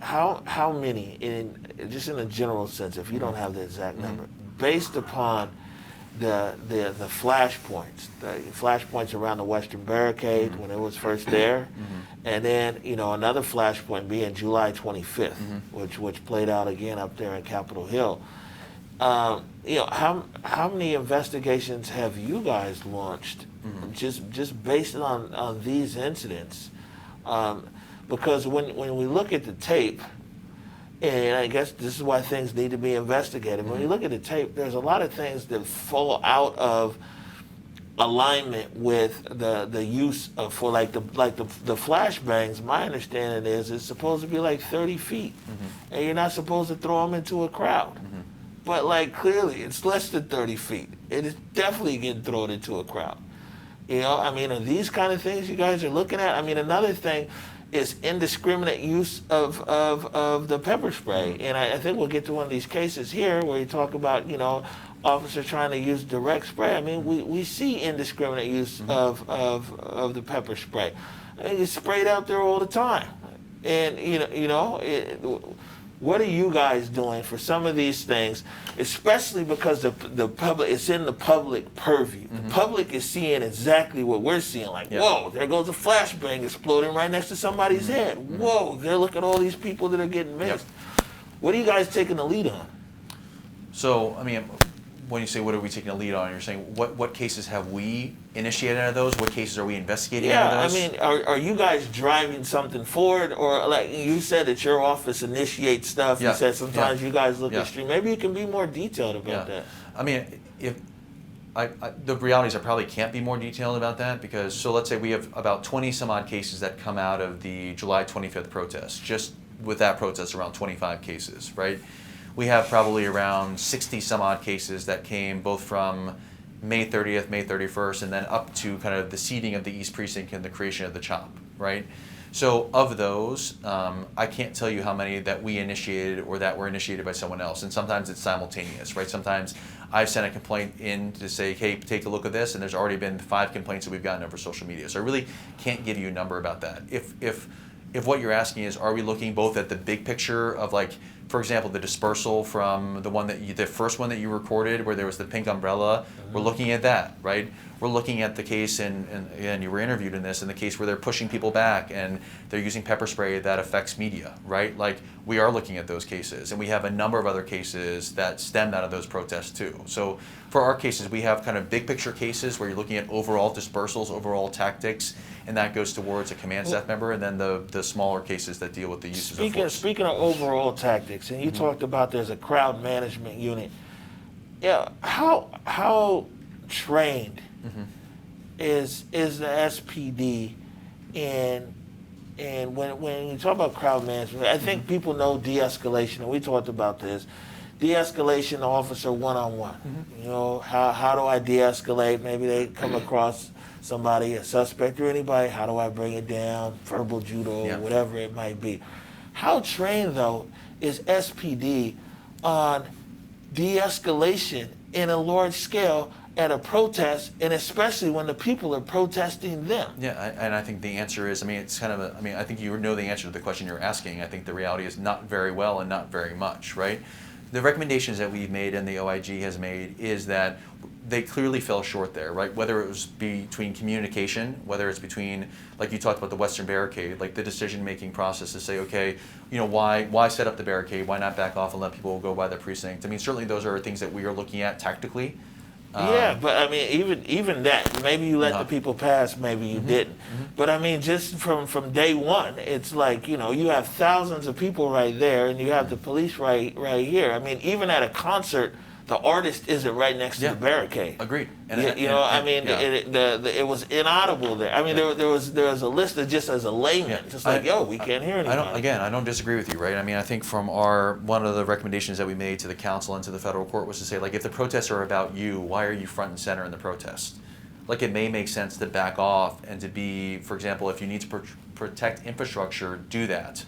how many, just in a general sense, if you don't have the exact number, based upon the flashpoints around the Western Barricade when it was first there, and then another flashpoint being July 25th, which played out again up there in Capitol Hill. How many investigations have you guys launched just based on these incidents? Because when we look at the tape, and I guess this is why things need to be investigated. When you look at the tape, there's a lot of things that fall out of alignment with the use of the flashbangs. My understanding is it's supposed to be like 30 feet, and you're not supposed to throw them into a crowd. But clearly, it's less than 30 feet. It is definitely getting thrown into a crowd. Are these kind of things you guys are looking at? Another thing is indiscriminate use of the pepper spray. And I think we'll get to one of these cases here where you talk about, officers trying to use direct spray. We see indiscriminate use of the pepper spray. It's sprayed out there all the time. And, what are you guys doing for some of these things, especially because the public, it's in the public purview. The public is seeing exactly what we're seeing, whoa, there goes a flashbang exploding right next to somebody's head. Whoa, they're looking at all these people that are getting missed. What are you guys taking the lead on? So, when you say what are we taking a lead on, you're saying what cases have we initiated out of those? What cases are we investigating out Yeah, of those? I mean, are you guys driving something forward, or like you said that your office initiates stuff? Yeah, You said sometimes yeah, you guys look yeah. at stream. Maybe you can be more detailed about that. I mean, if the reality is I probably can't be more detailed about that because, so let's say we have about 20 some odd cases that come out of the July 25th protest. Just with that protest, around 25 cases, right? We have probably around 60 some odd cases that came both from May 30th, May 31st, and then up to kind of the seeding of the East Precinct and the creation of the CHOP, right? So of those, I can't tell you how many that we initiated or that were initiated by someone else. And sometimes it's simultaneous, right? Sometimes I've sent a complaint in to say, hey, take a look at this, and there's already been 5 complaints that we've gotten over social media. So I really can't give you a number about that. If what you're asking is, are we looking both at the big picture of, like, for example, the dispersal from the first one that you recorded where there was the pink umbrella, we're looking at that, right? We're looking at the case, and again, you were interviewed in this, in the case where they're pushing people back and they're using pepper spray that affects media, right? Like, we are looking at those cases, and we have a number of other cases that stemmed out of those protests too. So for our cases, we have kind of big picture cases where you're looking at overall dispersals, overall tactics, and that goes towards a command staff member, and then the smaller cases that deal with the uses of force. Speaking of overall tactics, and you talked about there's a crowd management unit. Yeah, how trained is the SPD in when you talk about crowd management? I think people know de-escalation, and we talked about this. De-escalation officer one-on-one. You know, how do I de-escalate? Maybe they come across somebody, a suspect or anybody, how do I bring it down? Verbal judo, whatever it might be. How trained, though, is SPD on de-escalation in a large scale at a protest, and especially when the people are protesting them? Yeah, and I think the answer is, it's kind of I think you know the answer to the question you're asking. I think the reality is not very well and not very much, right? The recommendations that we've made and the OIG has made is that they clearly fell short there, right? Whether it was between communication, whether it's between, like you talked about the Western Barricade, like the decision-making process to say, okay, why set up the barricade? Why not back off and let people go by the precinct? Certainly those are things that we are looking at tactically. Yeah, but even that, maybe you let the people pass, maybe you didn't. But just from day one, it's like, you have thousands of people right there, and you have the police right here. Even at a concert, the artist isn't right next to the barricade. Agreed. It was inaudible there. There was a listener just as a layman, we can't hear anybody. I don't disagree with you, right? I think from one of the recommendations that we made to the council and to the federal court was to say, like, if the protests are about you, why are you front and center in the protest? Like, it may make sense to back off and to be, for example, if you need to protect infrastructure, do that.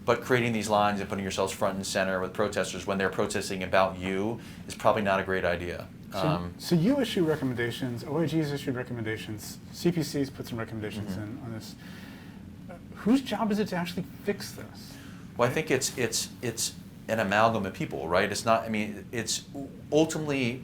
But creating these lines and putting yourselves front and center with protesters when they're protesting about you is probably not a great idea. So you issue recommendations, OIG's issued recommendations, CPC's put some recommendations in on this. Whose job is it to actually fix this? Well, I think it's an amalgam of people, right? It's not. It's ultimately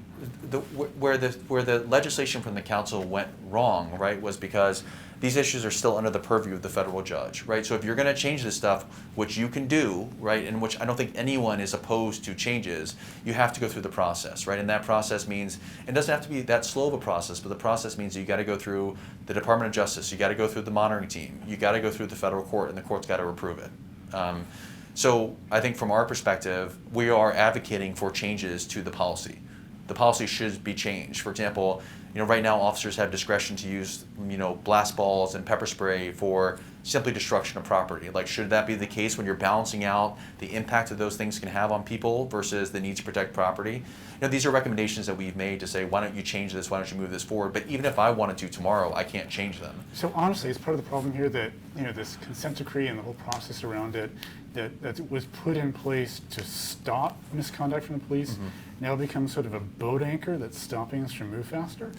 where the legislation from the council went wrong, right? Was because these issues are still under the purview of the federal judge, right? So if you're going to change this stuff, which you can do, right, and which I don't think anyone is opposed to changes, you have to go through the process, right? And that process means, it doesn't have to be that slow of a process, but the process means you got to go through the Department of Justice, you got to go through the monitoring team, you got to go through the federal court, and the court's got to approve it. So I think from our perspective, we are advocating for changes to the policy. The policy should be changed. For example, right now officers have discretion to use, blast balls and pepper spray for simply destruction of property. Like, should that be the case when you're balancing out the impact that those things can have on people versus the need to protect property? These are recommendations that we've made to say, why don't you change this? Why don't you move this forward? But even if I wanted to tomorrow, I can't change them. So honestly, it's part of the problem here that this consent decree and the whole process around it that was put in place to stop misconduct from the police now becomes sort of a boat anchor that's stopping us from move faster.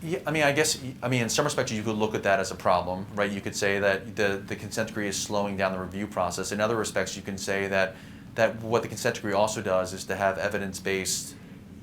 Yeah, I guess in some respects you could look at that as a problem, right? You could say that the consent decree is slowing down the review process. In other respects, you can say that what the consent decree also does is to have evidence-based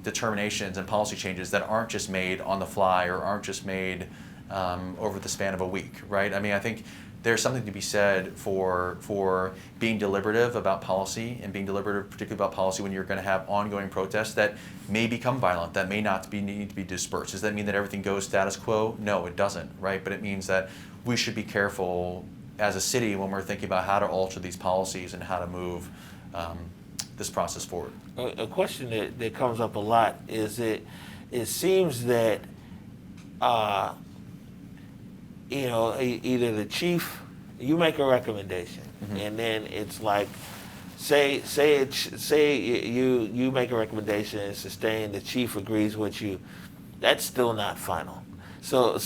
determinations and policy changes that aren't just made on the fly or aren't just made over the span of a week, right? I think there's something to be said for being deliberative about policy and being deliberative particularly about policy when you're going to have ongoing protests that may become violent, that may not need to be dispersed. Does that mean that everything goes status quo? No, it doesn't, right? But it means that we should be careful as a city when we're thinking about how to alter these policies and how to move this process forward. A question that comes up a lot is it seems that either the chief, you make a recommendation, and then it's like, say you make a recommendation and sustained, the chief agrees with you, that's still not final. So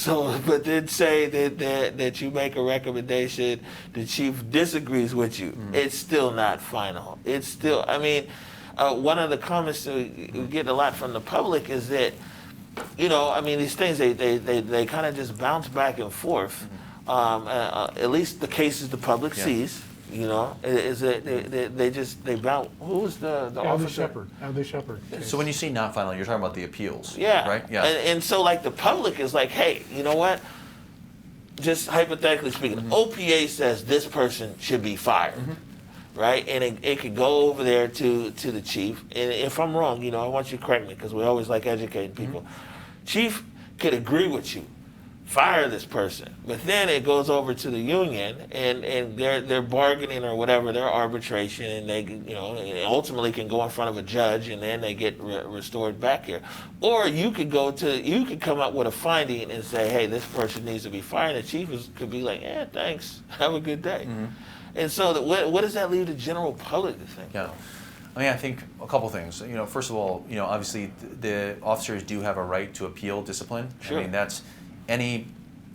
but then say that you make a recommendation, the chief disagrees with you, it's still not final. It's still, I mean, one of the comments we get a lot from the public is that, these things, they kind of just bounce back and forth. At least the cases the public sees, is that they bounce. Who's the officer? Adley Shepard. So when you say not final, you're talking about the appeals, Yeah. right? Yeah. And so like the public is like, hey, you know what? Just hypothetically speaking, OPA says this person should be fired. Right, and it could go over there to the chief. And if I'm wrong, I want you to correct me because we always like educating people. Chief could agree with you, fire this person, but then it goes over to the union and they're bargaining or whatever, their arbitration, and they and ultimately can go in front of a judge and then they get restored back here. Or you could come up with a finding and say, hey, this person needs to be fired. And the chief could be like, yeah, thanks, have a good day. And so what does that leave the general public to think? Yeah. I mean, I think a couple things. First of all, obviously the officers do have a right to appeal discipline. Sure. I mean, that's any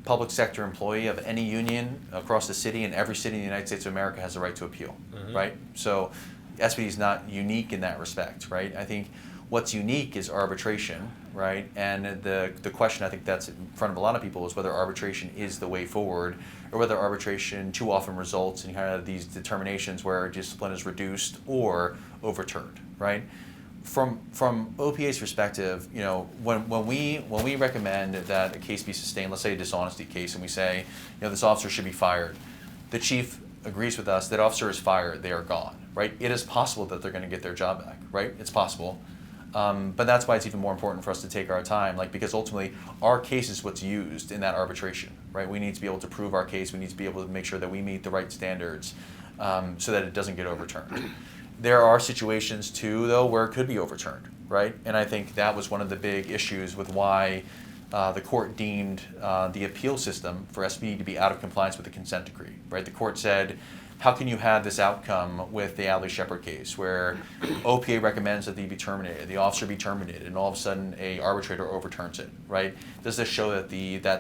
public sector employee of any union across the city, and every city in the United States of America has a right to appeal, right? So SPD is not unique in that respect, right? I think what's unique is arbitration, right? And the question I think that's in front of a lot of people is whether arbitration is the way forward, or whether arbitration too often results in kind of these determinations where discipline is reduced or overturned, right? From OPA's perspective, when we recommend that a case be sustained, let's say a dishonesty case, and we say, this officer should be fired, the chief agrees with us, that officer is fired, they are gone, right? It is possible that they're going to get their job back, right? It's possible. But that's why it's even more important for us to take our time, because ultimately our case is what's used in that arbitration, right? We need to be able to prove our case. We need to be able to make sure that we meet the right standards so that it doesn't get overturned. There are situations too, though, where it could be overturned, right? And I think that was one of the big issues with why the court deemed the appeal system for SB to be out of compliance with the consent decree, right? The court said, how can you have this outcome with the Adley Shepard case where OPA recommends that they be terminated, the officer be terminated, and all of a sudden a arbitrator overturns it, right? Does this show that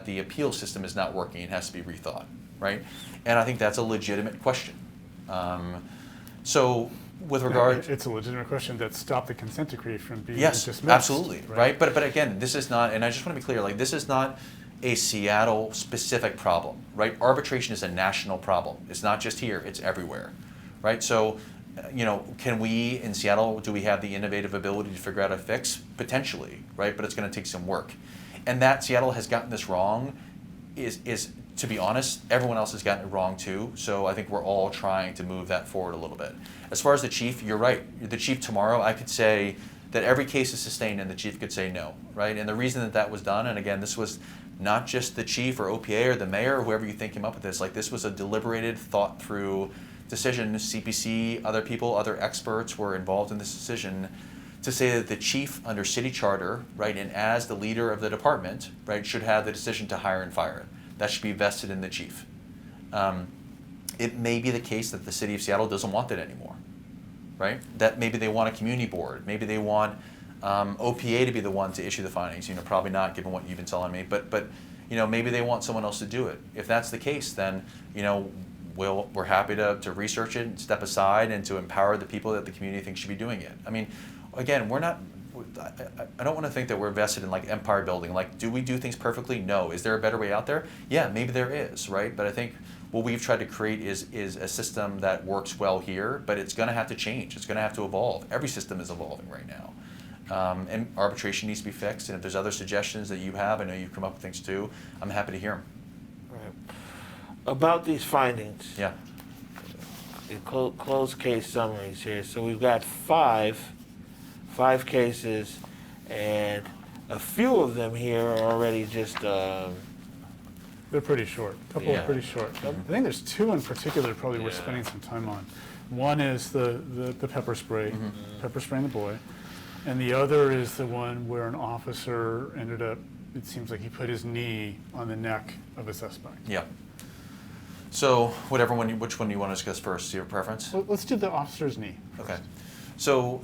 the appeal system is not working and has to be rethought, right? And I think that's a legitimate question. So with regard, it's a legitimate question that stopped the consent decree from being yes, dismissed. absolutely, right? But again, this is not, and I just want to be clear, this is not a Seattle specific problem, right? Arbitration is a national problem. It's not just here, it's everywhere, right? So, can we in Seattle, do we have the innovative ability to figure out a fix? Potentially, right? But it's going to take some work. And that Seattle has gotten this wrong is to be honest, everyone else has gotten it wrong too. So I think we're all trying to move that forward a little bit. As far as the chief, you're right. The chief tomorrow, I could say that every case is sustained and the chief could say no, right? And the reason that was done, and again, this was not just the chief or OPA or the mayor or whoever you think came up with this, this was a deliberated, thought through decision. CPC, other people, other experts were involved in this decision to say that the chief under city charter, right, and as the leader of the department, right, should have the decision to hire and fire. That should be vested in the chief. It may be the case that the city of Seattle doesn't want that anymore, right? That maybe they want a community board. Maybe they want OPA to be the one to issue the findings. Probably not, given what you've been telling me. But maybe they want someone else to do it. If that's the case, then we're happy to research it and step aside and to empower the people that the community thinks should be doing it. I mean, again, we're not. I don't want to think that we're vested in empire building. Do we do things perfectly? No. Is there a better way out there? Yeah, maybe there is, right? But I think what we've tried to create is a system that works well here, but it's going to have to change. It's going to have to evolve. Every system is evolving right now. And arbitration needs to be fixed. And if there's other suggestions that you have, I know you've come up with things too, I'm happy to hear them. About these findings, Yeah. closed case summaries here. So we've got five cases, and a few of them here are already just, They're pretty short. A couple Yeah. are pretty short. I think there's two in particular probably we're Yeah. spending some time on. One is the pepper spray, pepper spraying the boy. And the other is the one where an officer ended up, it seems like he put his knee on the neck of a suspect. Yeah. So which one do you want to discuss first? Do you have a preference? Well, let's do the officer's knee. Okay. So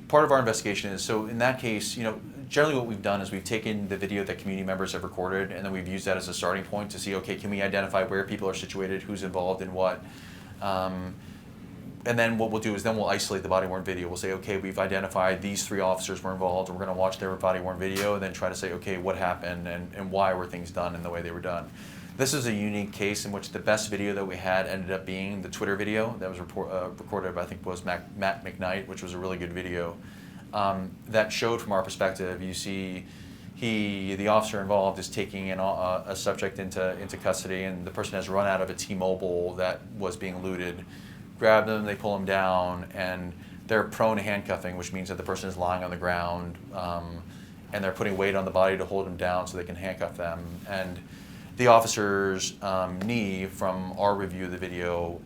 part of our investigation is, so in that case, generally what we've done is we've taken the video that community members have recorded, and then we've used that as a starting point to see, okay, can we identify where people are situated, who's involved in what? And then what we'll do is then we'll isolate the body-worn video. We'll say, okay, we've identified these 3 officers were involved, and we're going to watch their body-worn video and then try to say, okay, what happened and why were things done in the way they were done. This is a unique case in which the best video that we had ended up being the Twitter video that was recorded by, I think, was Matt McKnight, which was a really good video. That showed from our perspective, you see the officer involved is taking a subject into custody, and the person has run out of a T-Mobile that was being looted. Grab them, they pull them down, and they're prone to handcuffing, which means that the person is lying on the ground, and they're putting weight on the body to hold them down so they can handcuff them. And the officer's knee, from our review of the video,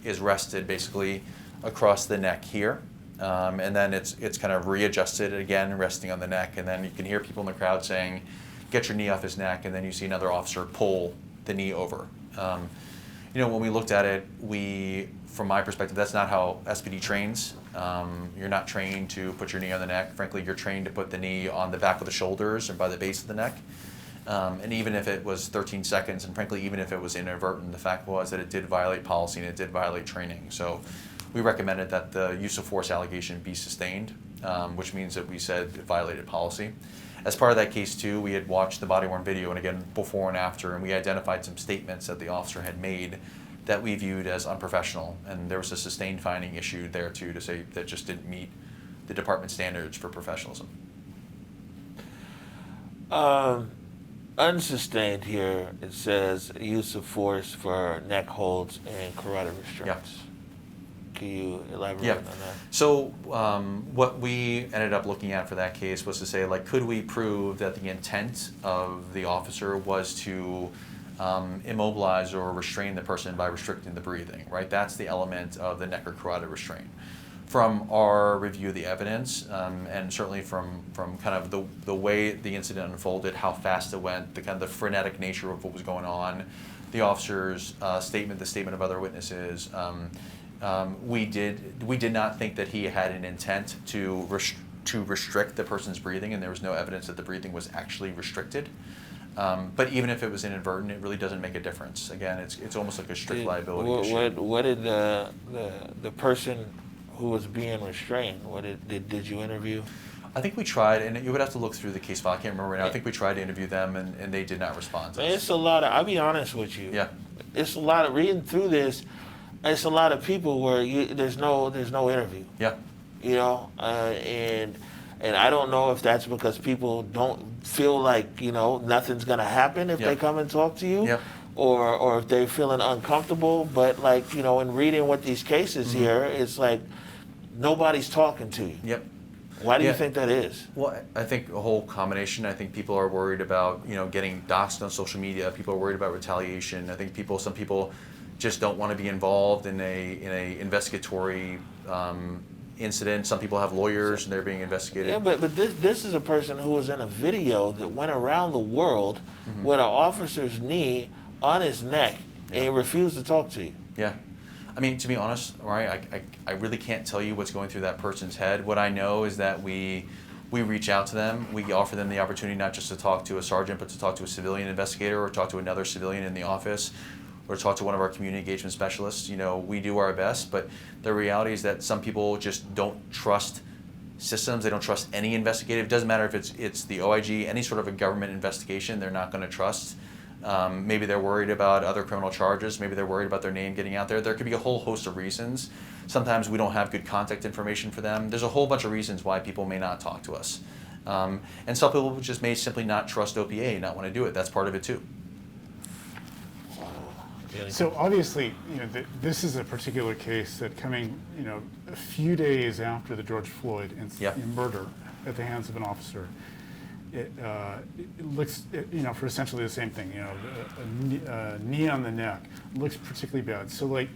is rested basically across the neck here. And then it's kind of readjusted again, resting on the neck, and then you can hear people in the crowd saying, "Get your knee off his neck," and then you see another officer pull the knee over. When we looked at it, from my perspective, that's not how SPD trains. You're not trained to put your knee on the neck. Frankly, you're trained to put the knee on the back of the shoulders and by the base of the neck. And even if it was 13 seconds, and frankly, even if it was inadvertent, the fact was that it did violate policy and it did violate training. So we recommended that the use of force allegation be sustained, which means that we said it violated policy. As part of that case too, we had watched the body-worn video, and again, before and after, and we identified some statements that the officer had made that we viewed as unprofessional. And there was a sustained finding issued there too, to say that just didn't meet the department standards for professionalism. unsustained here, it says use of force for neck holds and carotid restraints. Can you elaborate on that? So what we ended up looking at for that case was to say, like, could we prove that the intent of the officer was to immobilize or restrain the person by restricting the breathing, right? That's the element of the neck or carotid restraint. From our review of the evidence, and certainly from kind of the way the incident unfolded, how fast it went, the kind of the frenetic nature of what was going on, the officer's statement, the statement of other witnesses, we did not think that he had an intent to restrict the person's breathing, and there was no evidence that the breathing was actually restricted. But even if it was inadvertent, it really doesn't make a difference. Again, it's almost like a strict liability issue. What did the person who was being restrained, did you interview? I think we tried, and you would have to look through the case file. I can't remember right now. I think we tried to interview them, and they did not respond to us. It's a lot of, I'll be honest with you. Yeah. It's a lot of, reading through this, it's a lot of people where there's no interview. Yeah. You know, and I don't know if that's because people don't feel like, nothing's gonna happen if they come and talk to you. Yeah. Or if they're feeling uncomfortable, but like, in reading what these cases here, it's like nobody's talking to you. Yep. Why do you think that is? Well, I think a whole combination. I think people are worried about, getting doxxed on social media. People are worried about retaliation. I think some people just don't want to be involved in a investigatory incident. Some people have lawyers and they're being investigated. Yeah, but this is a person who was in a video that went around the world with an officer's knee on his neck and he refused to talk to you. Yeah. I mean, to be honest, right, I really can't tell you what's going through that person's head. What I know is that we reach out to them. We offer them the opportunity not just to talk to a sergeant, but to talk to a civilian investigator or talk to another civilian in the office or talk to one of our community engagement specialists. We do our best, but the reality is that some people just don't trust systems. They don't trust any investigative. It doesn't matter if it's the OIG, any sort of a government investigation, they're not going to trust. Maybe they're worried about other criminal charges. Maybe they're worried about their name getting out there. There could be a whole host of reasons. Sometimes we don't have good contact information for them. There's a whole bunch of reasons why people may not talk to us. And some people just may simply not trust OPA and not want to do it. That's part of it too. So obviously, this is a particular case that coming, a few days after the George Floyd murder at the hands of an officer, it looks, for essentially the same thing, a knee on the neck looks particularly bad. So like,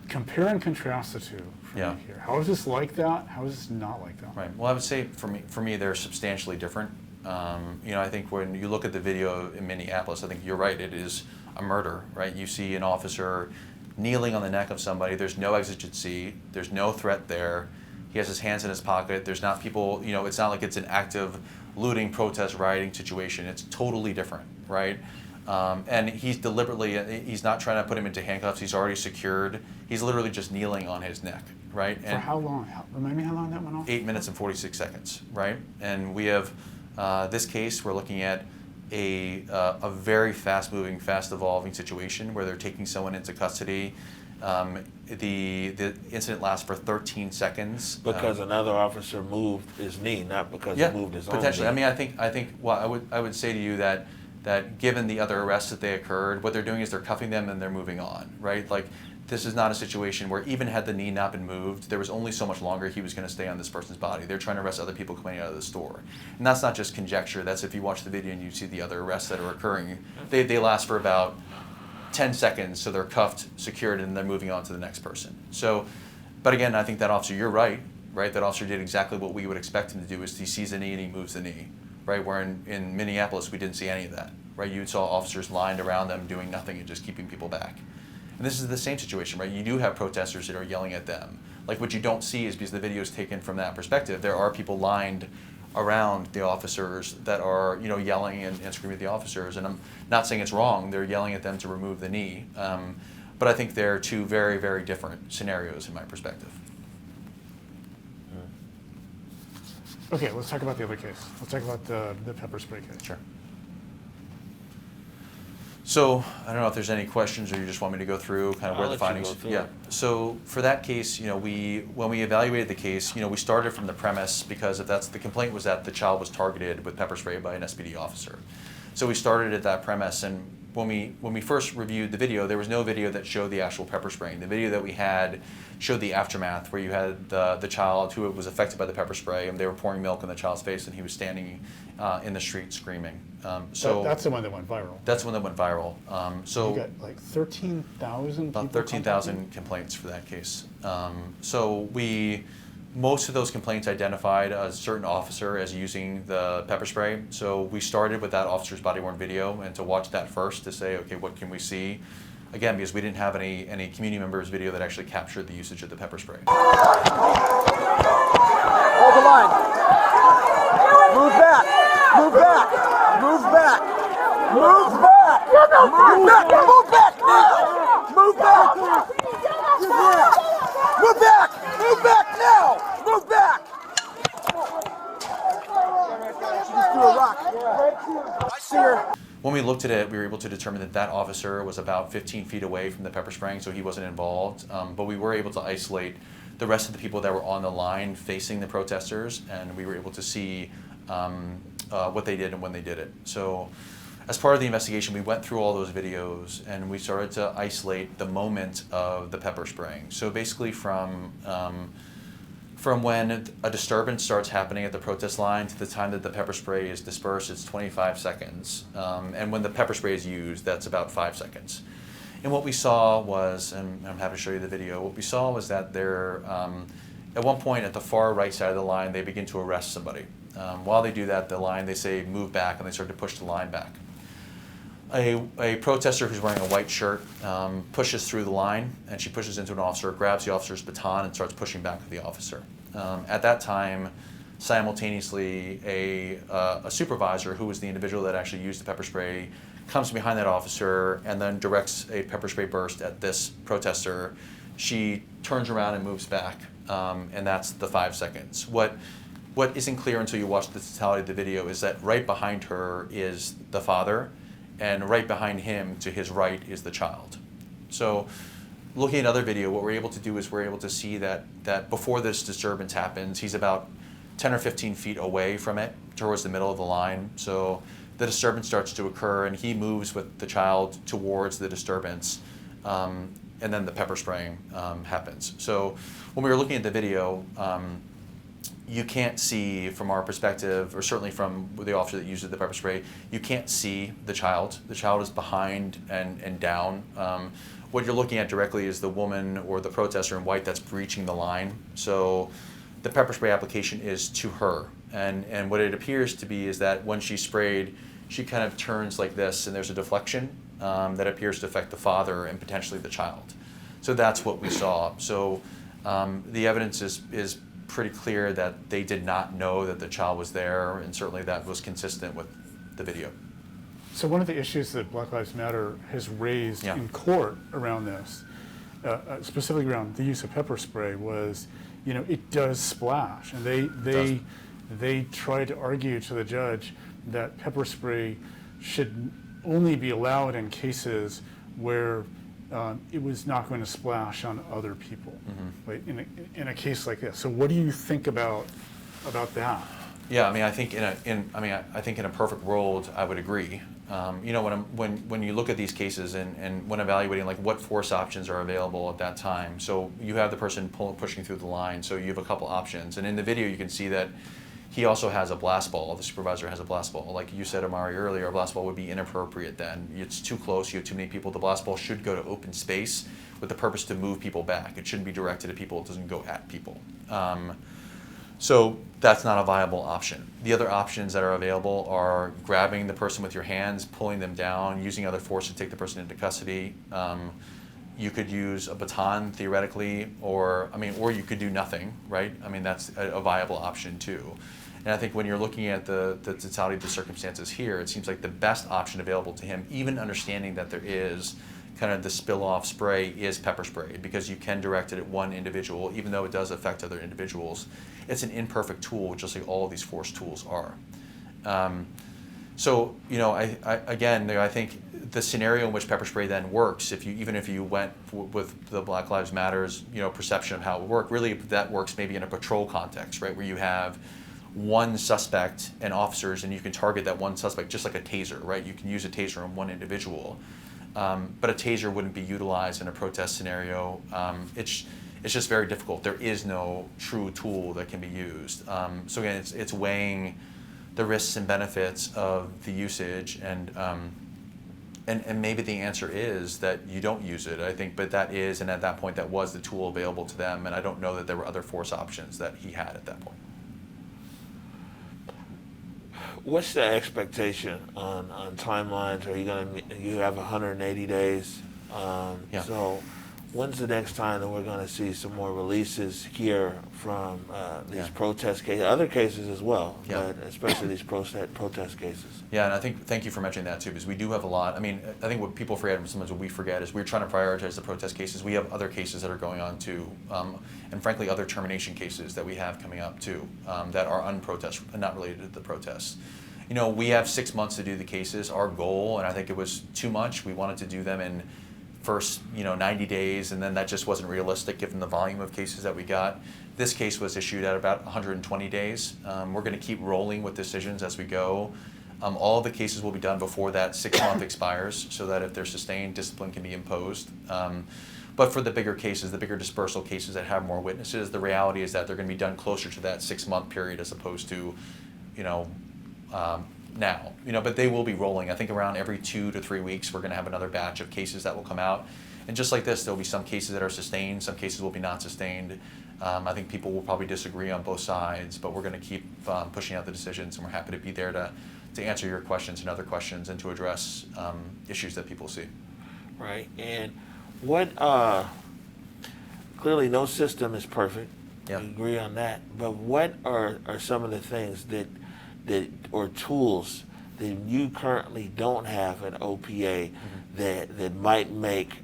compare and contrast the two for me here. How is this like that? How is this not like that? Right. Well, I would say for me, they're substantially different. I think when you look at the video in Minneapolis, I think you're right. It is a murder, right? You see an officer kneeling on the neck of somebody. There's no exigency. There's no threat there. He has his hands in his pocket. There's not people. It's not like it's an active looting, protest, rioting situation. It's totally different, right? And he's deliberately, he's not trying to put him into handcuffs. He's already secured. He's literally just kneeling on his neck, right? For how long? Remind me how long that went off? 8 minutes and 46 seconds, right? And we have this case, we're looking at a very fast-moving, fast-evolving situation where they're taking someone into custody. The incident lasts for 13 seconds. Because another officer moved his knee, not because he moved his own potentially. knee. I mean, I think. Well, I would say to you that given the other arrests that they occurred, what they're doing is they're cuffing them and they're moving on, right? Like, this is not a situation where even had the knee not been moved, there was only so much longer he was going to stay on this person's body. They're trying to arrest other people coming out of the store. And that's not just conjecture. That's if you watch the video and you see the other arrests that are occurring. They last for about 10 seconds, so they're cuffed, secured, and they're moving on to the next person. So, but again, I think that officer, you're right? That officer did exactly what we would expect him to do, is he sees the knee and he moves the knee, right? Where in Minneapolis, we didn't see any of that, right? You saw officers lined around them doing nothing and just keeping people back. And this is the same situation, right? You do have protesters that are yelling at them. Like, what you don't see is, because the video is taken from that perspective, there are people lined around the officers that are, yelling and screaming at the officers. And I'm not saying it's wrong. They're yelling at them to remove the knee. But I think they're two very, very different scenarios in my perspective. Okay, let's talk about the other case. Let's talk about the pepper spray case. Sure. So I don't know if there's any questions, or you just want me to go through kind of where the findings. Yeah. So for that case, when we evaluated the case, we started from the premise, because if the complaint was that the child was targeted with pepper spray by an SPD officer. So we started at that premise, and when we first reviewed the video, there was no video that showed the actual pepper spraying. The video that we had showed the aftermath, where you had the child who was affected by the pepper spray, and they were pouring milk in the child's face, and he was standing in the street screaming. So that's the one that went viral. That's the one that went viral. So you got like 13,000. About 13,000 complaints for that case. So most of those complaints identified a certain officer as using the pepper spray. So we started with that officer's body-worn video, and to watch that first to say, okay, what can we see? Again, because we didn't have any community members' video that actually captured the usage of the pepper spray. Hold the line. Move back. Move back. Move back. Move back. Move back. Move back now. Move back. Move back. Move back now. Move back. She just threw a rock. I see her. When we looked at it, we were able to determine that officer was about 15 feet away from the pepper spraying, so he wasn't involved. But we were able to isolate the rest of the people that were on the line facing the protesters, and we were able to see what they did and when they did it. So as part of the investigation, we went through all those videos, and we started to isolate the moment of the pepper spraying. So basically from when a disturbance starts happening at the protest line to the time that the pepper spray is dispersed, it's 25 seconds. And when the pepper spray is used, that's about 5 seconds. And what we saw was, and I'm happy to show you the video, what we saw was that there, at one point at the far right side of the line, they begin to arrest somebody. While they do that, they say move back, and they start to push the line back. A protester who's wearing a white shirt pushes through the line, and she pushes into an officer, grabs the officer's baton, and starts pushing back with the officer. At that time, simultaneously, a supervisor, who was the individual that actually used the pepper spray, comes behind that officer and then directs a pepper spray burst at this protester. She turns around and moves back, and that's the 5 seconds. What isn't clear until you watch the totality of the video is that right behind her is the father, and right behind him to his right is the child. So looking at other video, what we're able to do is we're able to see that before this disturbance happens, he's about 10 or 15 feet away from it, towards the middle of the line. So the disturbance starts to occur, and he moves with the child towards the disturbance, and then the pepper spraying happens. So when we were looking at the video, you can't see from our perspective, or certainly from the officer that uses the pepper spray, you can't see the child. The child is behind and down. What you're looking at directly is the woman or the protester in white that's breaching the line. So the pepper spray application is to her. And what it appears to be is that when she's sprayed, she kind of turns like this, and there's a deflection that appears to affect the father and potentially the child. So that's what we saw. So the evidence is pretty clear that they did not know that the child was there, and certainly that was consistent with the video. So one of the issues that Black Lives Matter has raised in court around this, specifically around the use of pepper spray, was, it does splash, and they tried to argue to the judge that pepper spray should only be allowed in cases where it was not going to splash on other people, right? In a case like this. So what do you think about that? Yeah, I mean, I think in a perfect world, I would agree. When you look at these cases and when evaluating like what force options are available at that time, so you have the person pushing through the line, so you have a couple options, and in the video you can see that he also has a blast ball. The supervisor has a blast ball. Like you said, Amari, earlier, a blast ball would be inappropriate then. It's too close, you have too many people. The blast ball should go to open space with the purpose to move people back. It shouldn't be directed at people, it doesn't go at people. So that's not a viable option. The other options that are available are grabbing the person with your hands, pulling them down, using other force to take the person into custody. You could use a baton theoretically, or you could do nothing, right? I mean, that's a viable option too. And I think when you're looking at the totality of the circumstances here, it seems like the best option available to him, even understanding that there is kind of the spill-off spray, is pepper spray, because you can direct it at one individual, even though it does affect other individuals. It's an imperfect tool, just like all of these force tools are. So, I think the scenario in which pepper spray then works, even if you went with the Black Lives Matter's perception of how it would work, really that works maybe in a patrol context, right, where you have one suspect and officers, and you can target that one suspect just like a taser, right? You can use a taser on one individual, but a taser wouldn't be utilized in a protest scenario. It's just very difficult. There is no true tool that can be used. So again, it's weighing the risks and benefits of the usage, and maybe the answer is that you don't use it, I think, but that is, and at that point that was the tool available to them, and I don't know that there were other force options that he had at that point. What's the expectation on timelines? Are you have 180 days? So when's the next time that we're going to see some more releases here from these protest cases, other cases as well, but especially these protest cases? Yeah, and thank you for mentioning that too, because we do have a lot. I mean, I think what people forget, and sometimes what we forget, is we're trying to prioritize the protest cases. We have other cases that are going on too, and frankly other termination cases that we have coming up too, that are unprotest and not related to the protests. We have 6 months to do the cases. Our goal, and I think it was too much, we wanted to do them in first 90 days, and then that just wasn't realistic given the volume of cases that we got. This case was issued at about 120 days. We're going to keep rolling with decisions as we go. All of the cases will be done before that 6 month expires, so that if they're sustained, discipline can be imposed. But for the bigger cases, the bigger dispersal cases that have more witnesses, the reality is that they're going to be done closer to that 6 month period as opposed to, now. But they will be rolling. I think around every 2 to 3 weeks, we're going to have another batch of cases that will come out. And just like this, there'll be some cases that are sustained, some cases will be not sustained. I think people will probably disagree on both sides, but we're going to keep pushing out the decisions, and we're happy to be there to answer your questions and other questions, and to address issues that people see. Right. And what clearly no system is perfect. Yeah. We agree on that. But what are some of the things that or tools that you currently don't have at OPA that might make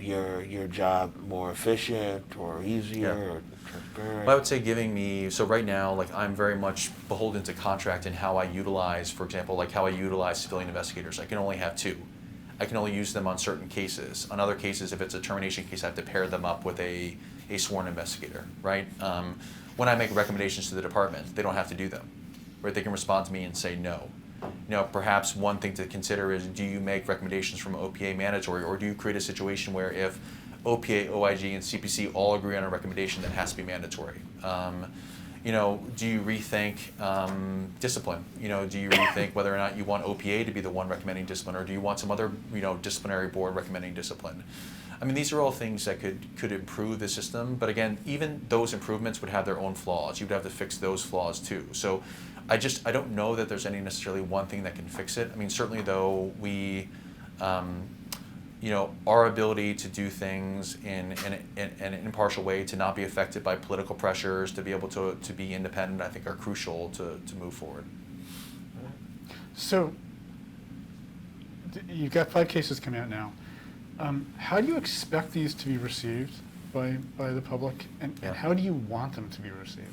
your job more efficient or easier or transparent? Well, I would say so right now, like, I'm very much beholden to contract in how I utilize, for example, like how I utilize civilian investigators. I can only have 2. I can only use them on certain cases. On other cases, if it's a termination case, I have to pair them up with a sworn investigator, right? When I make recommendations to the department, they don't have to do them. Right, they can respond to me and say no. perhaps one thing to consider is, do you make recommendations from OPA mandatory, or do you create a situation where if OPA, OIG, and CPC all agree on a recommendation that has to be mandatory? Do you rethink discipline? Do you rethink whether or not you want OPA to be the one recommending discipline, or do you want some other disciplinary board recommending discipline? I mean, these are all things that could improve the system, but again, even those improvements would have their own flaws. You'd have to fix those flaws too. So I don't know that there's any necessarily one thing that can fix it. I mean, certainly though, we our ability to do things in an impartial way, to not be affected by political pressures, to be able to be independent, I think are crucial to move forward. So you've got 5 cases coming out now. How do you expect these to be received by the public, and how do you want them to be received?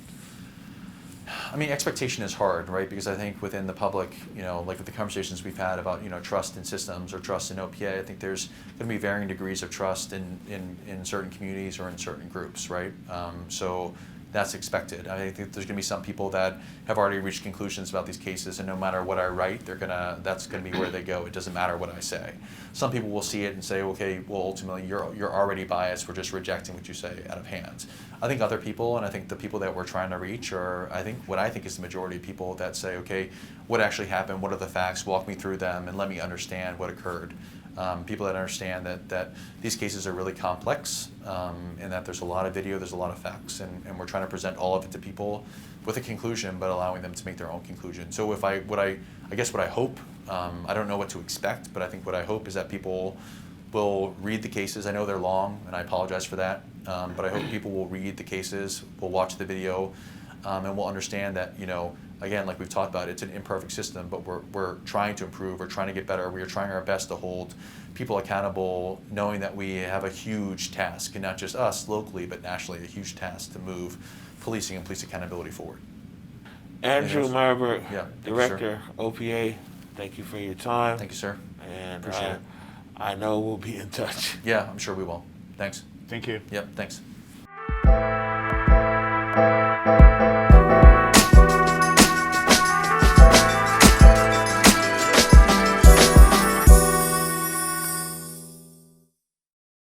I mean, expectation is hard, right? Because I think within the public, like with the conversations we've had about, trust in systems or trust in OPA, I think there's going to be varying degrees of trust in certain communities or in certain groups, right? So that's expected. I think there's going to be some people that have already reached conclusions about these cases, and no matter what I write, that's going to be where they go. It doesn't matter what I say. Some people will see it and say, okay, well, ultimately you're already biased. We're just rejecting what you say out of hand. I think other people, and I think the people that we're trying to reach are, what I think is the majority of people that say, okay, what actually happened? What are the facts? Walk me through them and let me understand what occurred. People that understand that these cases are really complex, and that there's a lot of video, there's a lot of facts, and we're trying to present all of it to people with a conclusion, but allowing them to make their own conclusion. So what I hope, I don't know what to expect, but I think what I hope is that people will read the cases. I know they're long, and I apologize for that, but I hope people will read the cases, will watch the video, and will understand that, again, like we've talked about, it's an imperfect system, but we're trying to improve, we're trying to get better, we are trying our best to hold people accountable, knowing that we have a huge task, and not just us locally, but nationally, a huge task to move policing and police accountability forward. Andrew Myerberg, Yeah, Director, OPA, thank you for your time. Thank you, sir. And Appreciate it. I know we'll be in touch. Yeah, I'm sure we will. Thanks. Thank you. Yep, thanks.